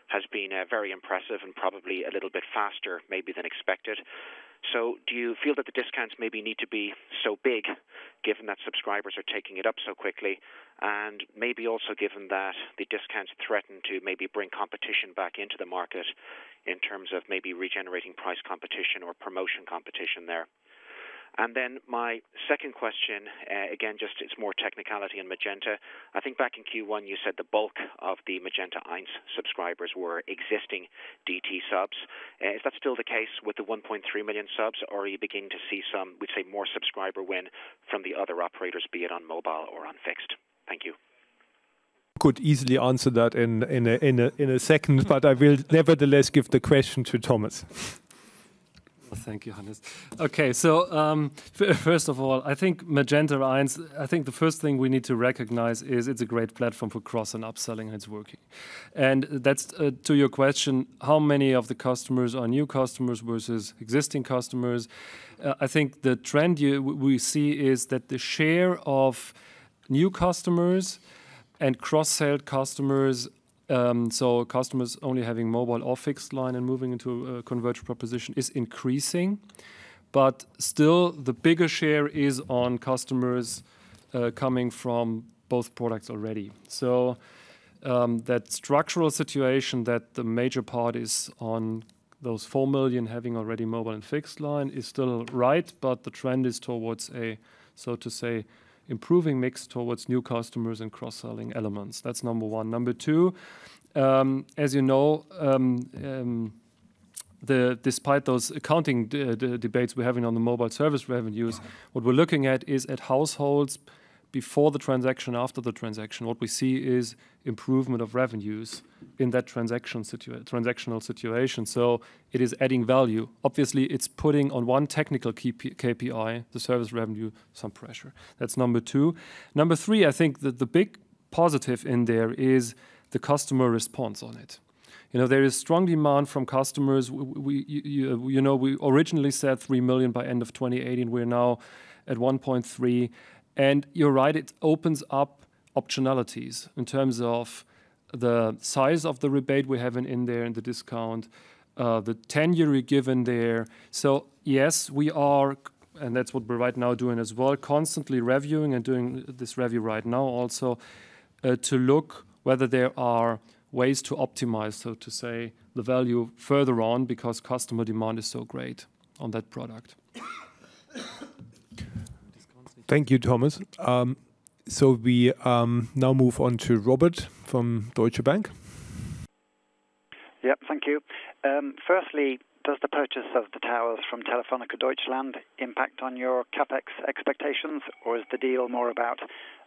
Speaker 7: has been very impressive and probably a little bit faster maybe than expected. So do you feel that the discounts maybe need to be so big, given that subscribers are taking it up so quickly, and maybe also given that the discounts threaten to maybe bring competition back into the market in terms of maybe regenerating price competition or promotion competition there? And then my second question, again, just it's more technicality in Magenta. I think back in Q1 you said the bulk of the Magenta 1 subscribers were existing DT subs. Is that still the case with the 1.3 million subs, or are you beginning to see some, we'd say, more subscriber win from the other operators, be it on mobile or on fixed? Thank you.
Speaker 1: Could easily answer that in a second, but I will nevertheless give the question to Thomas.
Speaker 3: Thank you, Hannes. Okay, so first of all, I think Magenta 1, I think the first thing we need to recognize is it's a great platform for cross and upselling, and it's working. And that's to your question, how many of the customers are new customers versus existing customers? I think the trend we see is that the share of new customers and cross-sell customers, so customers only having mobile or fixed line and moving into a converged proposition, is increasing. But still, the bigger share is on customers coming from both products already. So that structural situation that the major part is on those 4 million having already mobile and fixed line is still right, but the trend is towards a, so to say, improving mix towards new customers and cross-selling elements. That's number one. Number two, as you know, despite those accounting debates we're having on the mobile service revenues, what we're looking at is at households before the transaction, after the transaction. What we see is improvement of revenues in that transactional situation. So it is adding value. Obviously, it's putting on one technical KPI, the service revenue, some pressure. That's number two. Number three, I think that the big positive in there is the customer response on it. You know, there is strong demand from customers. We originally said 3 million by end of 2018. We're now at 1.3. And you're right, it opens up optionalities in terms of the size of the rebate we have in there and the discount, the tenure we given there. So yes, we are, and that's what we're right now doing as well, constantly reviewing and doing this review right now also to look whether there are ways to optimize, so to say, the value further on because customer demand is so great on that product.
Speaker 1: Thank you, Thomas. So we now move on to Robert from Deutsche Bank.
Speaker 8: Yep, thank you. Firstly, does the purchase of the towers from Telefónica Deutschland impact on your CapEx expectations, or is the deal more about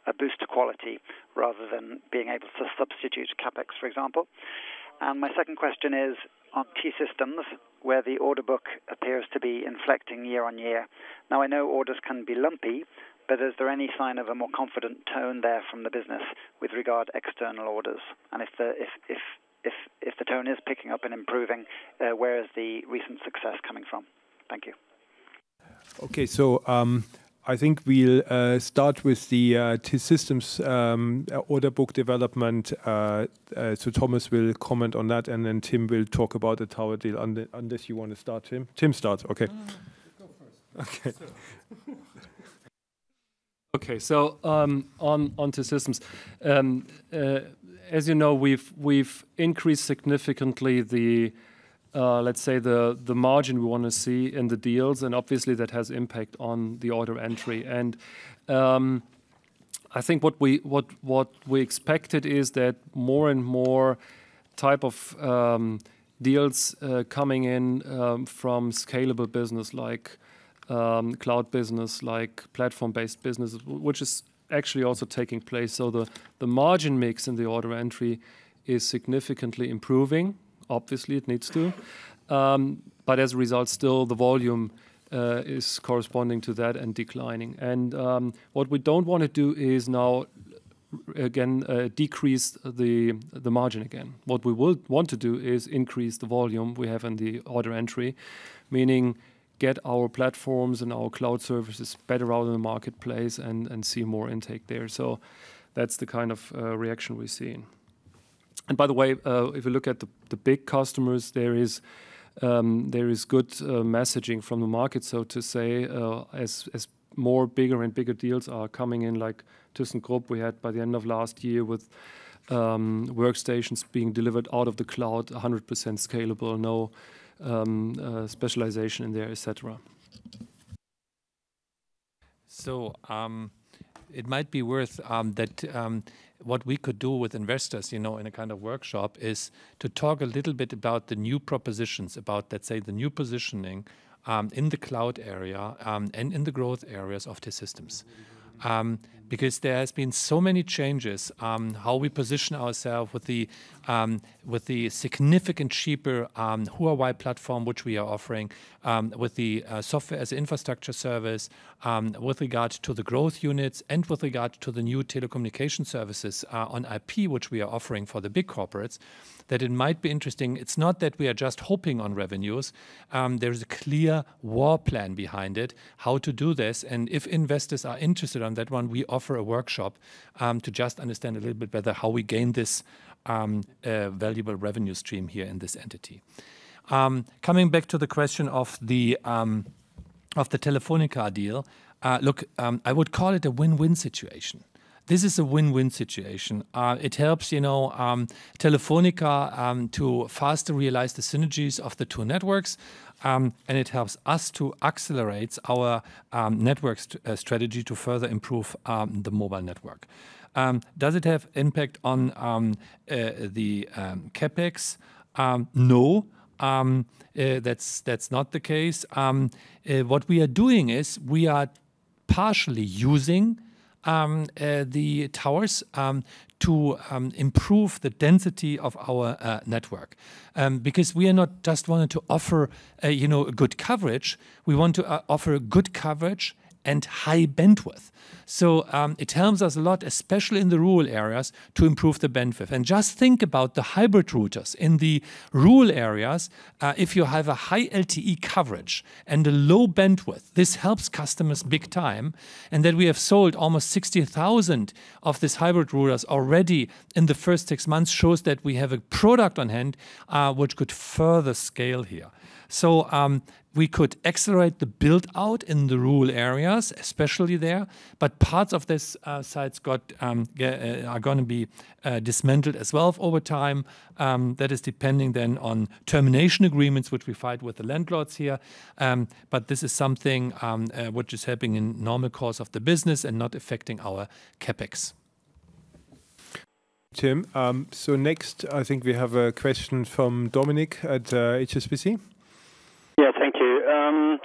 Speaker 8: a boost to quality rather than being able to substitute CapEx, for example? And my second question is on T-Systems, where the order book appears to be inflecting year on year. Now, I know orders can be lumpy, but is there any sign of a more confident tone there from the business with regard to external orders? And if the tone is picking up and improving, where is the recent success coming from? Thank you.
Speaker 1: Okay, so I think we'll start with the T-Systems order book development. So Thomas will comment on that, and then Tim will talk about the tower deal. Unless you want to start, Tim. Tim starts. Okay.
Speaker 3: Go first. Okay. Okay. So on T-Systems, as you know, we've increased significantly the let's say the margin we want to see in the deals, and obviously that has impact on the order entry. And I think what we expected is that more and more type of deals coming in from scalable business, like cloud business, like platform-based business, which is actually also taking place. So the margin mix in the order entry is significantly improving. Obviously, it needs to. But as a result, still the volume is corresponding to that and declining. And what we don't want to do is now, again, decrease the margin again. What we will want to do is increase the volume we have in the order entry, meaning get our platforms and our cloud services better out in the marketplace and see more intake there. So that's the kind of reaction we're seeing. And by the way, if you look at the big customers, there is good messaging from the market, so to say, as more bigger and bigger deals are coming in, like ThyssenKrupp we had by the end of last year with workstations being delivered out of the cloud, 100% scalable, no specialization in there, etc.
Speaker 2: So it might be worth that what we could do with investors, in a kind of workshop, is to talk a little bit about the new propositions, about, let's say, the new positioning in the cloud area and in the growth areas of T-Systems. Because there has been so many changes, how we position ourselves with the significant cheaper Huawei platform which we are offering, with the software as an infrastructure service, with regard to the growth units, and with regard to the new telecommunication services on IP which we are offering for the big corporates, that it might be interesting. It's not that we are just hoping on revenues. There's a clear war plan behind it, how to do this. And if investors are interested on that one, we offer a workshop to just understand a little bit better how we gain this valuable revenue stream here in this entity. Coming back to the question of the Telefonica deal, look, I would call it a win-win situation. This is a win-win situation. It helps, Telefonica to faster realize the synergies of the two networks, and it helps us to accelerate our network strategy to further improve the mobile network. Does it have impact on the CapEx? No. That's not the case. What we are doing is we are partially using the towers to improve the density of our network, because we are not just wanting to offer good coverage. We want to offer good coverage and high bandwidth. So it helps us a lot, especially in the rural areas, to improve the bandwidth. And just think about the hybrid routers in the rural areas. If you have a high LTE coverage and a low bandwidth, this helps customers big time. And that we have sold almost 60,000 of these hybrid routers already in the first 6 months shows that we have a product on hand which could further scale here. So we could accelerate the build out in the rural areas, especially there, but parts of this sites are going to be dismantled as well over time. That is depending then on termination agreements, which we fight with the landlords here. But this is something which is happening in normal course of the business and not affecting our CapEx.
Speaker 1: Tim, so next I think we have a question from Dominic at HSBC.
Speaker 9: Yeah, thank you.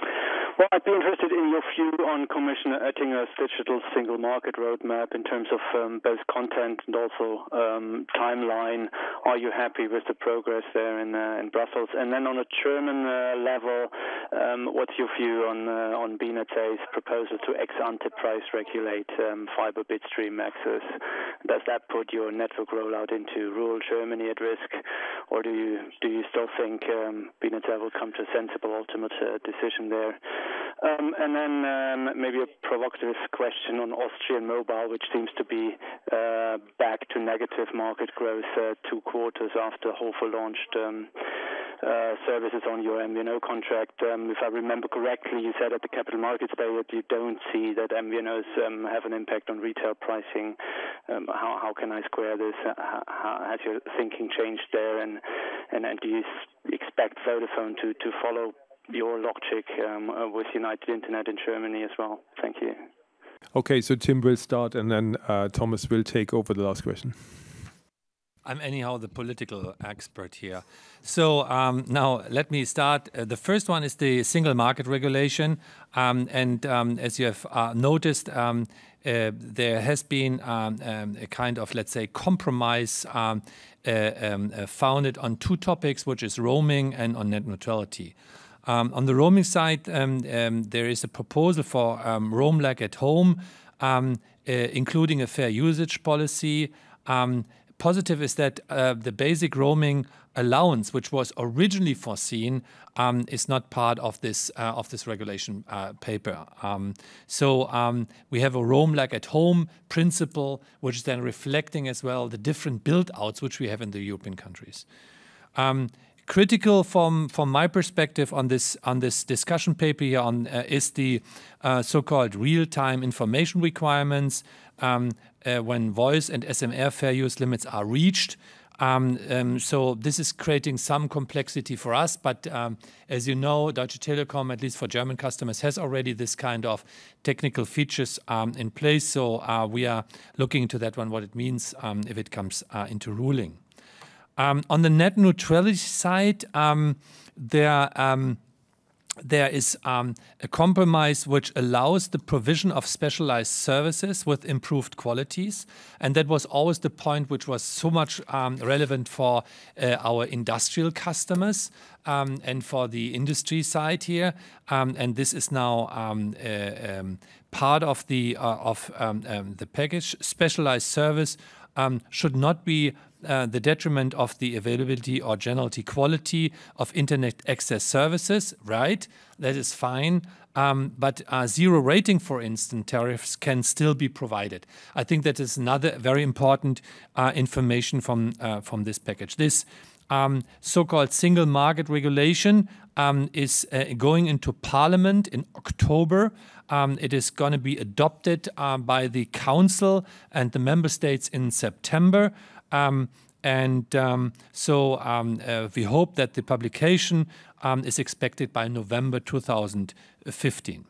Speaker 6: Well, I'd be interested in your view on Commissioner Oettinger's digital single market roadmap in terms of both content and also timeline. Are you happy with the progress there in Brussels? And then on a German level, what's your view on BNetzA's proposal to ex-ante price regulate fiber bitstream access? Does that put your network rollout into rural Germany at risk, or do you still think BNetzA will come to a sensible ultimate decision there? And then maybe a provocative question on Austrian mobile, which seems to be back to negative market growth 2 quarters after Hofer launched services on your MVNO contract. If I remember correctly, you said at the Capital Markets Day that you don't see that MVNOs have an impact on retail pricing. How can I square this? Has your thinking changed there? And do you expect Vodafone to follow your logic with United Internet in Germany as well? Thank you.
Speaker 1: Okay, so Tim will start, and then Thomas will take over the last question.
Speaker 2: I'm anyhow the political expert here. So now let me start. The first one is the single market regulation. As you have noticed, there has been a kind of, let's say, compromise founded on 2 topics, which is roaming and on net neutrality. On the roaming side, there is a proposal for roam like at home, including a fair usage policy. Positive is that the basic roaming allowance, which was originally foreseen, is not part of this regulation paper. So we have a roam like at home principle, which is then reflecting as well the different build-outs which we have in the European countries. Critical from my perspective on this discussion paper here is the so-called real-time information requirements when voice and SMR fair use limits are reached. So this is creating some complexity for us, but as you know, Deutsche Telekom, at least for German customers, has already this kind of technical features in place. So we are looking into that one, what it means if it comes into ruling. On the net neutrality side, there is a compromise which allows the provision of specialized services with improved qualities. And that was always the point which was so much relevant for our industrial customers and for the industry side here. And this is now part of the package. Specialized service should not be the detriment of the availability or generality quality of internet access services, right? That is fine. But zero rating, for instance, tariffs can still be provided. I think that is another very important information from this package. This so-called single market regulation is going into Parliament in October. It is going to be adopted by the Council and the Member States in September. So we hope that the publication is expected by November 2015.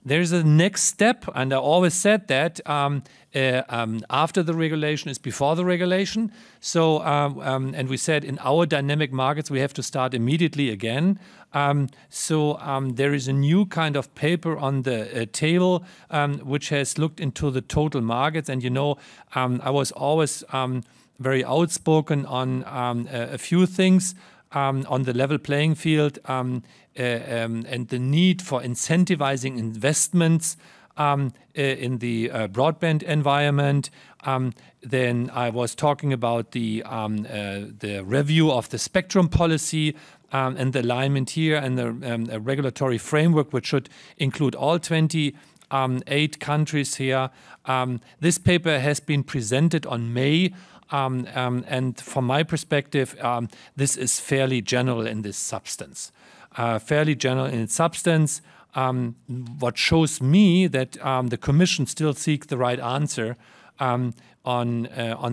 Speaker 2: There's a next step, and I always said that after the regulation is before the regulation. So, and we said in our dynamic markets, we have to start immediately again. There is a new kind of paper on the table, which has looked into the total markets. And, you know, I was always very outspoken on a few things. On the level playing field and the need for incentivizing investments in the broadband environment. Then I was talking about the review of the spectrum policy and the alignment here and the regulatory framework, which should include all 28 countries here. This paper has been presented on May. And from my perspective, this is fairly general in this substance. What shows me that the Commission still seeks the right answer on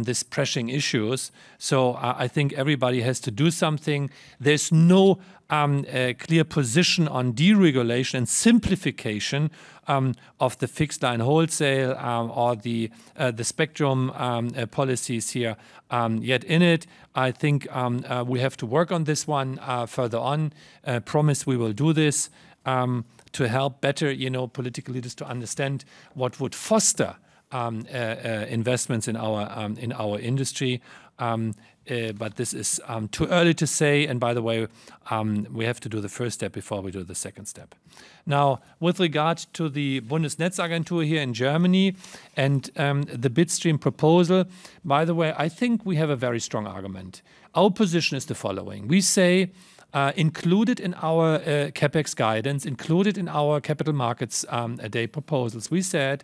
Speaker 2: these pressing issues. So I think everybody has to do something. There's no clear position on deregulation and simplification of the fixed line wholesale or the spectrum policies here yet in it. I think we have to work on this one further on. Promise we will do this. to help better, political leaders to understand what would foster investments in our industry. But this is too early to say. And by the way, we have to do the first step before we do the second step. Now, with regard to the Bundesnetzagentur here in Germany and the bitstream proposal, by the way, I think we have a very strong argument. Our position is the following. We say, included in our CapEx guidance, included in our capital markets day proposals, we said,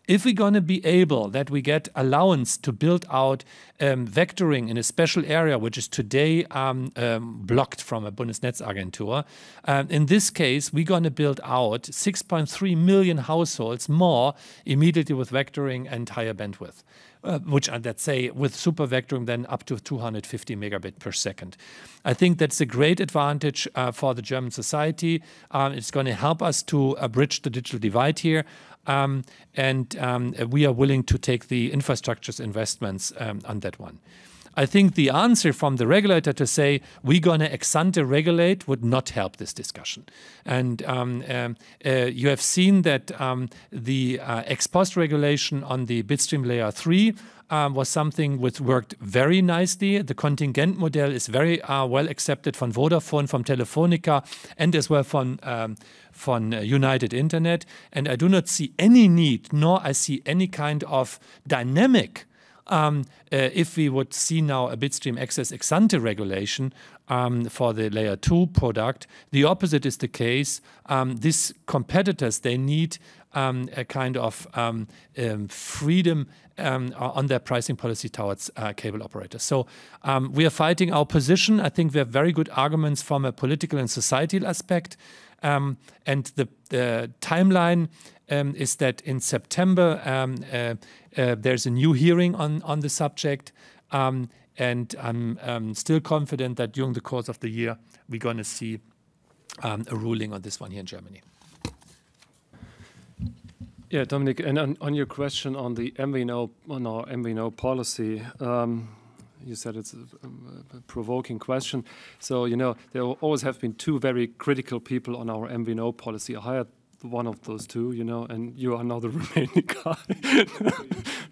Speaker 2: if we're going to be able that we get allowance to build out vectoring in a special area, which is today blocked from a Bundesnetzagentur, in this case, we're going to build out 6.3 million households more immediately with vectoring and higher bandwidth. Which, let's say, with super vectoring, then up to 250 megabit per second. I think that's a great advantage for the German society. It's going to help us to bridge the digital divide here. And we are willing to take the infrastructure's investments on that one. I think the answer from the regulator to say we're going to ex ante regulate would not help this discussion. And you have seen that the ex post regulation on the bitstream layer 3 was something which worked very nicely. The contingent model is very well accepted from Vodafone, from Telefonica, and as well from United Internet. And I do not see any need, nor I see any kind of dynamic if we would see now a bitstream access ex ante regulation for the layer 2 product. The opposite is the case. These competitors, they need a kind of freedom on their pricing policy towards cable operators. So we are fighting our position. I think we have very good arguments from a political and societal aspect. And the timeline is that in September there's a new hearing on the subject, and I'm still confident that during the course of the year we're going to see a ruling on this one here in Germany.
Speaker 3: Yeah, Dominic, and on your question on the MVNO, on our MVNO policy, you said it's a provoking question. So, there always have been two very critical people on our MVNO policy. I hired one of those two, and you are now the remaining guy.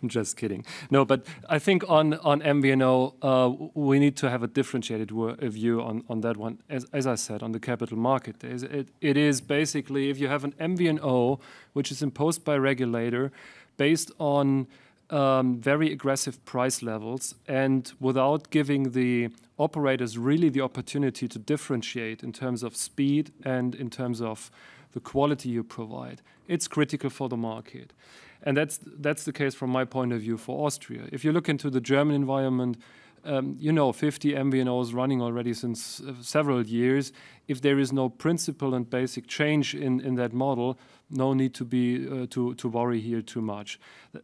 Speaker 3: I'm just kidding. No, but I think on MVNO, we need to have a differentiated view on that one. As I said, on the capital market, it is basically if you have an MVNO, which is imposed by a regulator based on very aggressive price levels and without giving the operators really the opportunity to differentiate in terms of speed and in terms of the quality you provide, it's critical for the market. And that's the case from my point of view for Austria. If you look into the German environment, 50 MVNOs running already since several years. If there is no principle and basic change in that model, no need to be to worry here too much.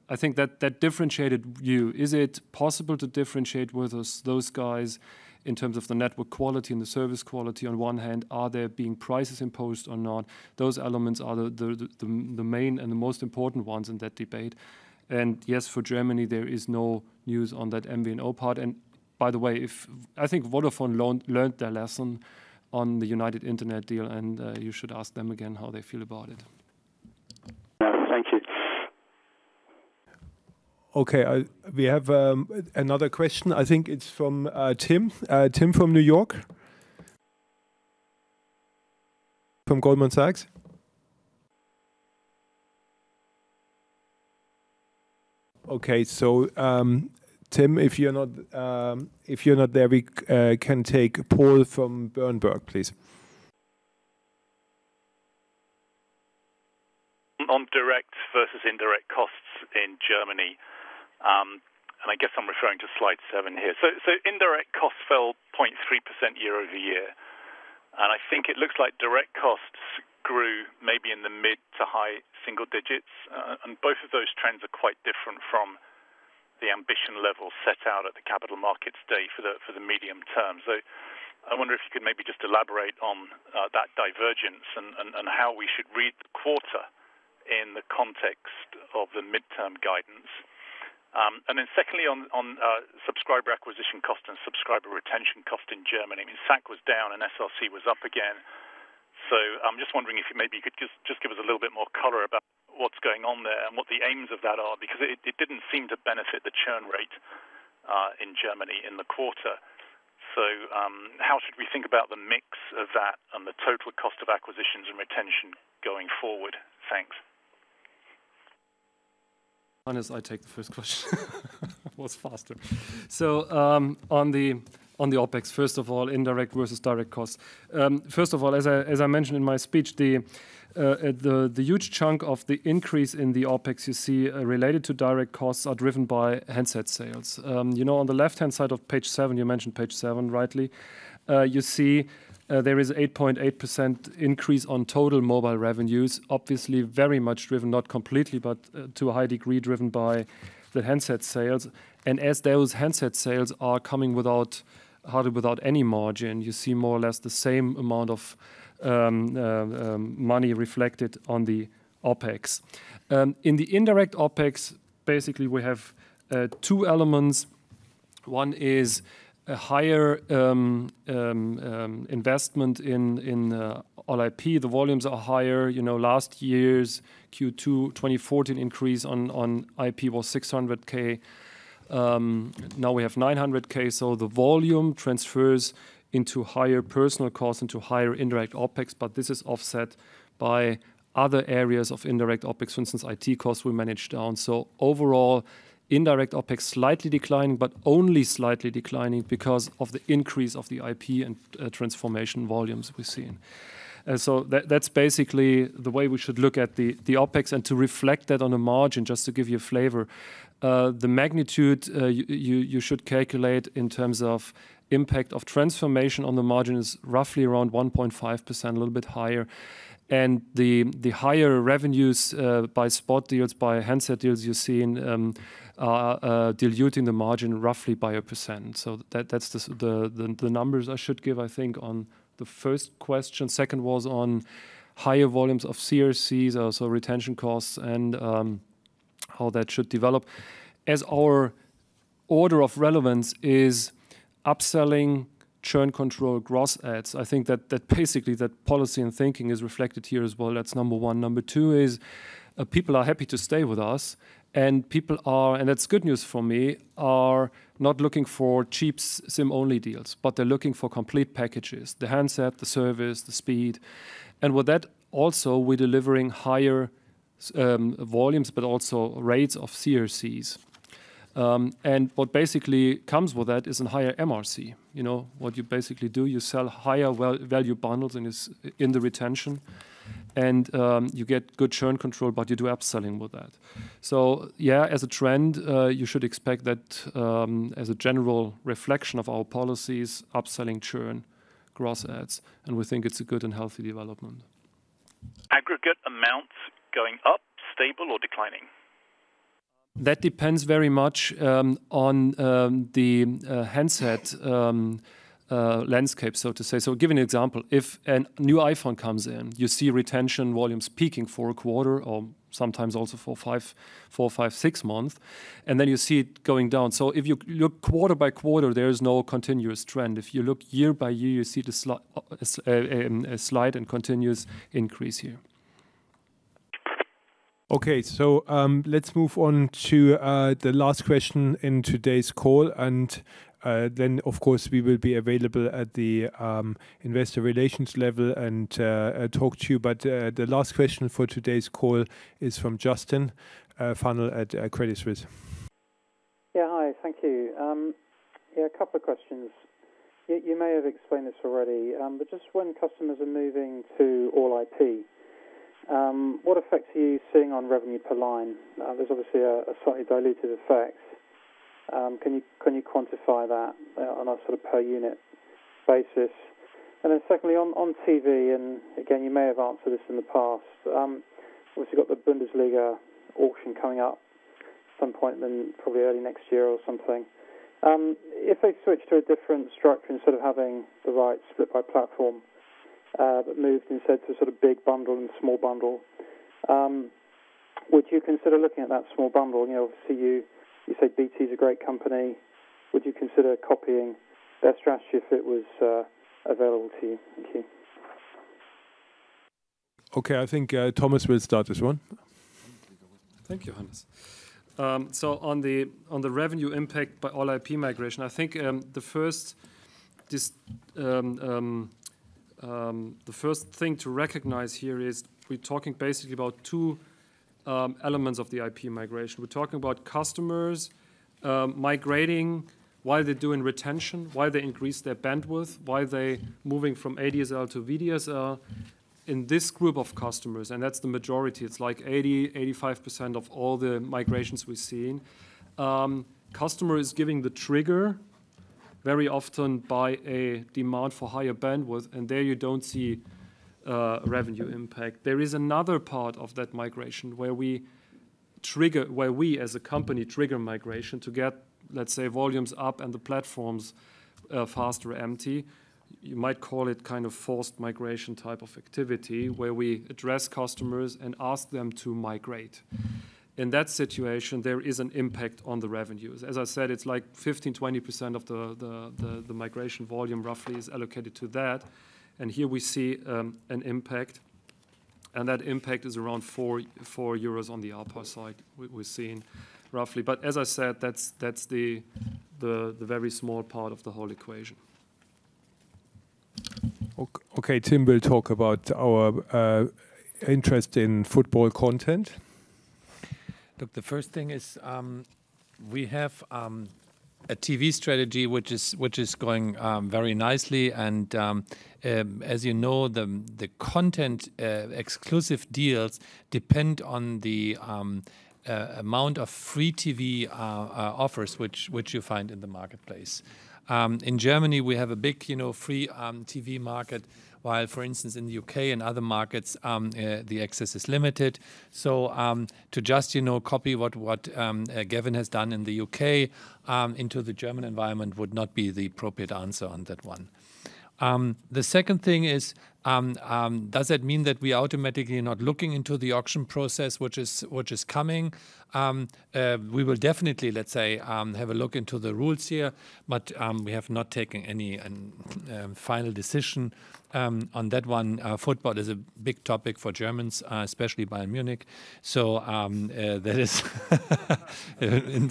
Speaker 3: I think that differentiated view, is it possible to differentiate with those guys in terms of the network quality and the service quality on one hand? Are there being prices imposed or not? Those elements are the main and the most important ones in that debate. And yes, for Germany, there is no news on that MVNO part. And by the way, I think Vodafone learned their lesson on the United Internet deal, and you should ask them again how they feel about it.
Speaker 9: Thank you.
Speaker 1: Okay, we have another question. I think it's from Tim. Tim from New York, from Goldman Sachs. Okay, so Tim, if you're not there, we can take Paul from Bernberg, please.
Speaker 10: On direct versus indirect costs in Germany, and I guess I'm referring to slide 7 here. So indirect costs fell 0.3% year over year, and I think it looks like direct costs grew maybe in the mid to high single digits, and both of those trends are quite different from the ambition level set out at the Capital Markets Day for the medium term. So I wonder if you could maybe just elaborate on that divergence and how we should read the quarter in the context of the midterm guidance. And then secondly, on subscriber acquisition cost and subscriber retention cost in Germany, I mean, SAC was down and SRC was up again. So So I'm just wondering if maybe you could just give us a little bit more color about what's going on there and what the aims of that are, because it didn't seem to benefit the churn rate in Germany in the quarter. So how should we think about the mix of that and the total cost of acquisitions and retention going forward? Thanks.
Speaker 3: Hannes, I take the first question. Was faster. So on the OPEX, first of all, indirect versus direct costs. First of all, as I mentioned in my speech, the huge chunk of the increase in the OPEX you see related to direct costs are driven by handset sales. You know, on the left-hand side of page 7, you mentioned page 7 rightly, you see there is 8.8% increase on total mobile revenues, obviously very much driven, not completely, but to a high degree driven by the handset sales. And as those handset sales are coming hardly without any margin, you see more or less the same amount of money reflected on the OPEX. In the indirect OPEX, basically we have two elements. One is a higher investment in all IP. The volumes are higher. You know, last year's Q2 2014 increase on IP was 600K. Now we have 900K, so the volume transfers into higher personal costs, into higher indirect OPEX, but this is offset by other areas of indirect OPEX, for instance, IT costs we manage down. So overall, indirect OPEX slightly declining, but only slightly declining because of the increase of the IP and transformation volumes we've seen. So that's basically the way we should look at the OPEX, and to reflect that on a margin, just to give you a flavor, the magnitude you should calculate in terms of impact of transformation on the margin is roughly around 1.5%, a little bit higher. And the higher revenues by spot deals, by handset deals you've seen are diluting the margin roughly by 1%. So that's the numbers I should give, I think, on the first question. Second was on higher volumes of CRCs, also retention costs, and how that should develop. As our order of relevance is upselling, churn control, gross adds, I think that basically that policy and thinking is reflected here as well. That's number one. Number two is people are happy to stay with us, and people are, and that's good news for me, are not looking for cheap SIM-only deals, but they're looking for complete packages, the handset, the service, the speed. And with that also, we're delivering higher volumes, but also rates of CRCs. And what basically comes with that is a higher MRC. You know, what you basically do, you sell higher value bundles in the retention, and you get good churn control, but you do upselling with that. So yeah, as a trend, you should expect that as a general reflection of our policies, upselling, churn, gross adds, and we think it's a good and healthy development.
Speaker 10: Aggregate amounts going up, stable or declining?
Speaker 3: That depends very much on the handset landscape, so to say. So I'll give you an example. If a new iPhone comes in, you see retention volumes peaking for a quarter, or sometimes also for 4, 5, 6 months, and then you see it going down. So if you look quarter by quarter, there is no continuous trend. If you look year by year, you see a slight and continuous increase here.
Speaker 1: Okay, so let's move on to the last question in today's call, and then, of course, we will be available at the investor relations level and talk to you. But the last question for today's call is from Justin Funnell at Credit Suisse.
Speaker 11: Yeah, hi, thank you. Yeah, a couple of questions. You may have explained this already, but just when customers are moving to all IP, what effects are you seeing on revenue per line? There's obviously a slightly diluted effect. Can you quantify that on a sort of per unit basis? And then secondly, on TV, and again, you may have answered this in the past, obviously got the Bundesliga auction coming up at some point, then probably early next year or something. If they switch to a different structure instead of having the rights split by platform, but moved instead to sort of big bundle and small bundle, would you consider looking at that small bundle? You know, obviously you say BT is a great company. Would you consider copying their strategy if it was available to you? Thank you.
Speaker 1: Okay, I think Thomas will start this one.
Speaker 3: Thank you, Hannes. So on the revenue impact by all IP migration, I think the first thing to recognize here is we're talking basically about two elements of the IP migration. We're talking about customers migrating while they're doing retention, while they increase their bandwidth, while they're moving from ADSL to VDSL. In this group of customers, and that's the majority, it's like 85% of all the migrations we've seen, customer is giving the trigger very often by a demand for higher bandwidth, and there you don't see revenue impact. There is another part of that migration where we as a company trigger migration to get, let's say, volumes up and the platforms faster empty. You might call it kind of forced migration type of activity where we address customers and ask them to migrate. In that situation, there is an impact on the revenues. As I said, it's like 15-20% of the migration volume roughly is allocated to that. And here we see an impact. And that impact is around 4 euros on the ARPA side we're seeing roughly. But as I said, that's the very small part of the whole equation.
Speaker 1: Okay, Tim will talk about our interest in football content.
Speaker 2: Look, the first thing is we have a TV strategy which is going very nicely, and as you know, the content exclusive deals depend on the amount of free TV offers which you find in the marketplace. In Germany, we have a big, free TV market, while, for instance, in the UK and other markets, the access is limited. So to just, copy what Gavin has done in the UK into the German environment would not be the appropriate answer on that one. The second thing is, does that mean that we automatically not looking into the auction process, which is coming? We will definitely, let's say, have a look into the rules here, but we have not taken any final decision on that one. Football is a big topic for Germans, especially Bayern Munich. So that is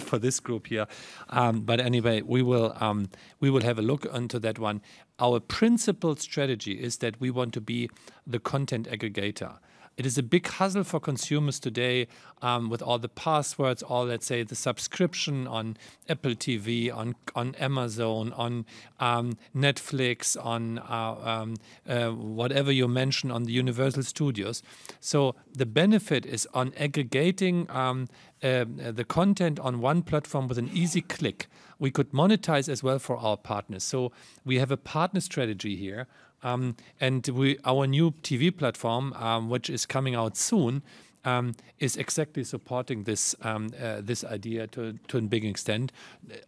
Speaker 2: for this group here. But anyway, we will have a look into that one. Our principal strategy is that we want to be the content aggregator. It is a big hassle for consumers today with all the passwords, all, let's say, the subscription on Apple TV, on Amazon, on Netflix, on whatever you mention on the Universal Studios. So the benefit is on aggregating the content on one platform with an easy click. We could monetize as well for our partners. So we have a partner strategy here. And our new TV platform, which is coming out soon, is exactly supporting this idea to a big extent,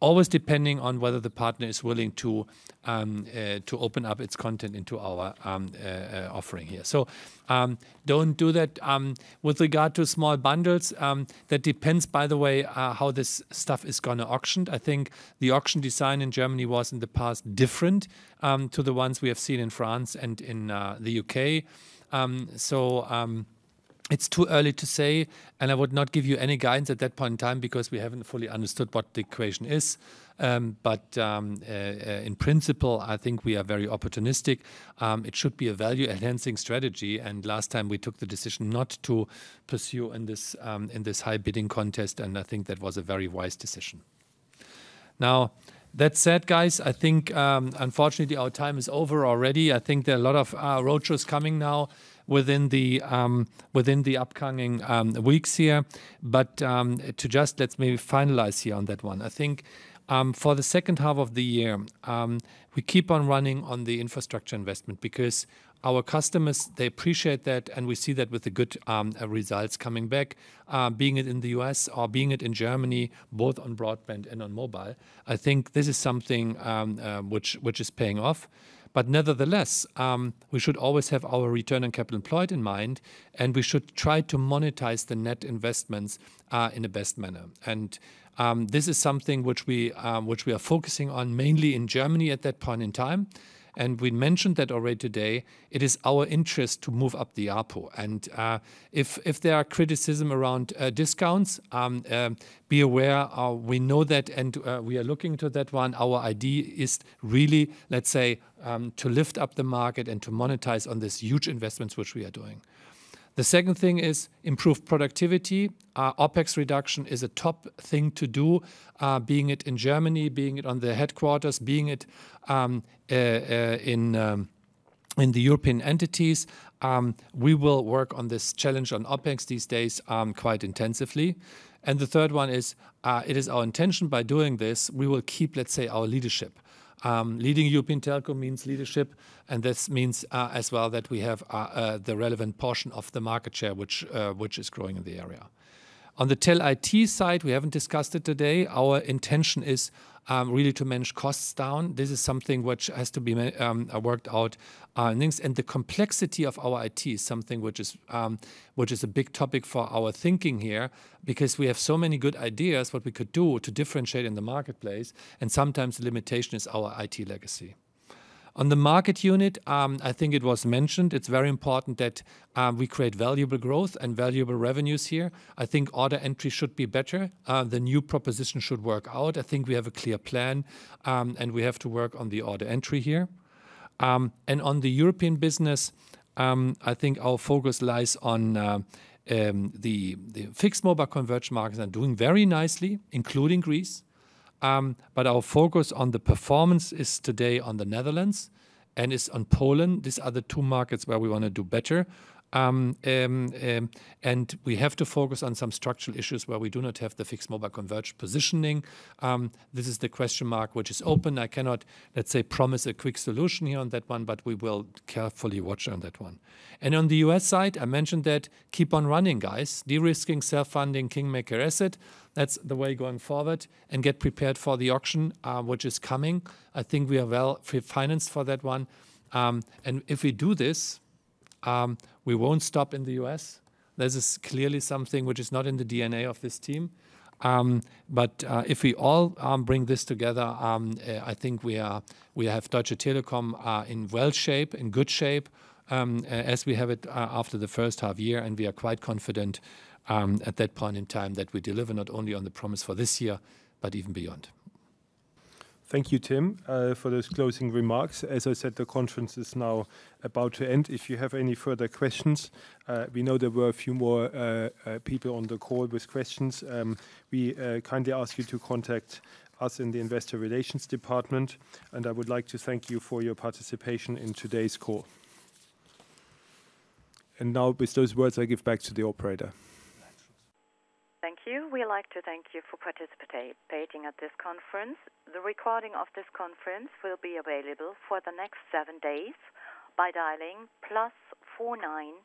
Speaker 2: always depending on whether the partner is willing to open up its content into our offering here. So don't do that. With regard to small bundles, that depends, by the way, how this stuff is going to auction. I think the auction design in Germany was in the past different to the ones we have seen in France and in the UK. It's too early to say, and I would not give you any guidance at that point in time because we haven't fully understood what the equation is. But in principle, I think we are very opportunistic. It should be a value-enhancing strategy, and last time we took the decision not to pursue in this high bidding contest, and I think that was a very wise decision. Now, that said, guys, I think unfortunately our time is over already. I think there are a lot of roadshows coming now within the upcoming weeks here. But let's maybe finalize here on that one. I think for the second half of the year, we keep on running on the infrastructure investment because our customers, they appreciate that, and we see that with the good results coming back, being it in the US or being it in Germany, both on broadband and on mobile. I think this is something which is paying off. But nevertheless, we should always have our return on capital employed in mind, and we should try to monetize the net investments in the best manner. And this is something which we are focusing on mainly in Germany at that point in time. and we mentioned that already today, it is our interest to move up the ARPU. And if there are criticism around discounts, be aware, we know that, and we are looking to that one. Our idea is really, let's say, to lift up the market and to monetize on these huge investments which we are doing. The second thing is improved productivity. OPEX reduction is a top thing to do, being it in Germany, being it on the headquarters, being it in the European entities. We will work on this challenge on OPEX these days quite intensively. And the third one is, it is our intention by doing this, we will keep, let's say, our leadership. Leading European telco means leadership, and this means as well that we have the relevant portion of the market share which is growing in the area. On the Tel IT side, we haven't discussed it today. Our intention is really to manage costs down. This is something which has to be worked out. And the complexity of our IT is something which is a big topic for our thinking here, because we have so many good ideas what we could do to differentiate in the marketplace, and sometimes the limitation is our IT legacy. On the market unit, I think it was mentioned, it's very important that we create valuable growth and valuable revenues here. I think order entry should be better. The new proposition should work out. I think we have a clear plan, and we have to work on the order entry here. And on the European business, I think our focus lies on the fixed mobile converged markets are doing very nicely, including Greece. But our focus on the performance is today on the Netherlands and is on Poland. These are the two markets where we want to do better. And we have to focus on some structural issues where we do not have the fixed mobile converged positioning. This is the question mark which is open. I cannot, let's say, promise a quick solution here on that one, but we will carefully watch on that one. And on the US side, I mentioned that keep on running, guys. De-risking, self-funding, kingmaker asset. That's the way going forward, and get prepared for the auction, which is coming. I think we are well financed for that one. And if we do this, we won't stop in the US. This is clearly something which is not in the DNA of this team. But if we all bring this together, I think we have Deutsche Telekom in good shape, as we have it after the first half year, and we are quite confident at that point in time that we deliver not only on the promise for this year, but even beyond.
Speaker 1: Thank you, Tim, for those closing remarks. As I said, the conference is now about to end. If you have any further questions, we know there were a few more people on the call with questions. We kindly ask you to contact us in the Investor Relations Department, and I would like to thank you for your participation in today's call. And now, with those words, I give back to the operator.
Speaker 12: Thank you. We'd like to thank you for participating at this conference. The recording of this conference will be available for the next 7 days by dialing +49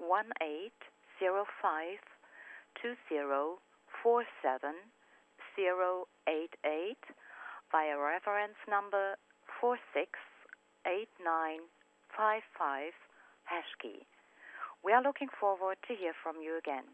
Speaker 12: 18 05 20 47 088 via reference number 468955 #. We are looking forward to hear from you again.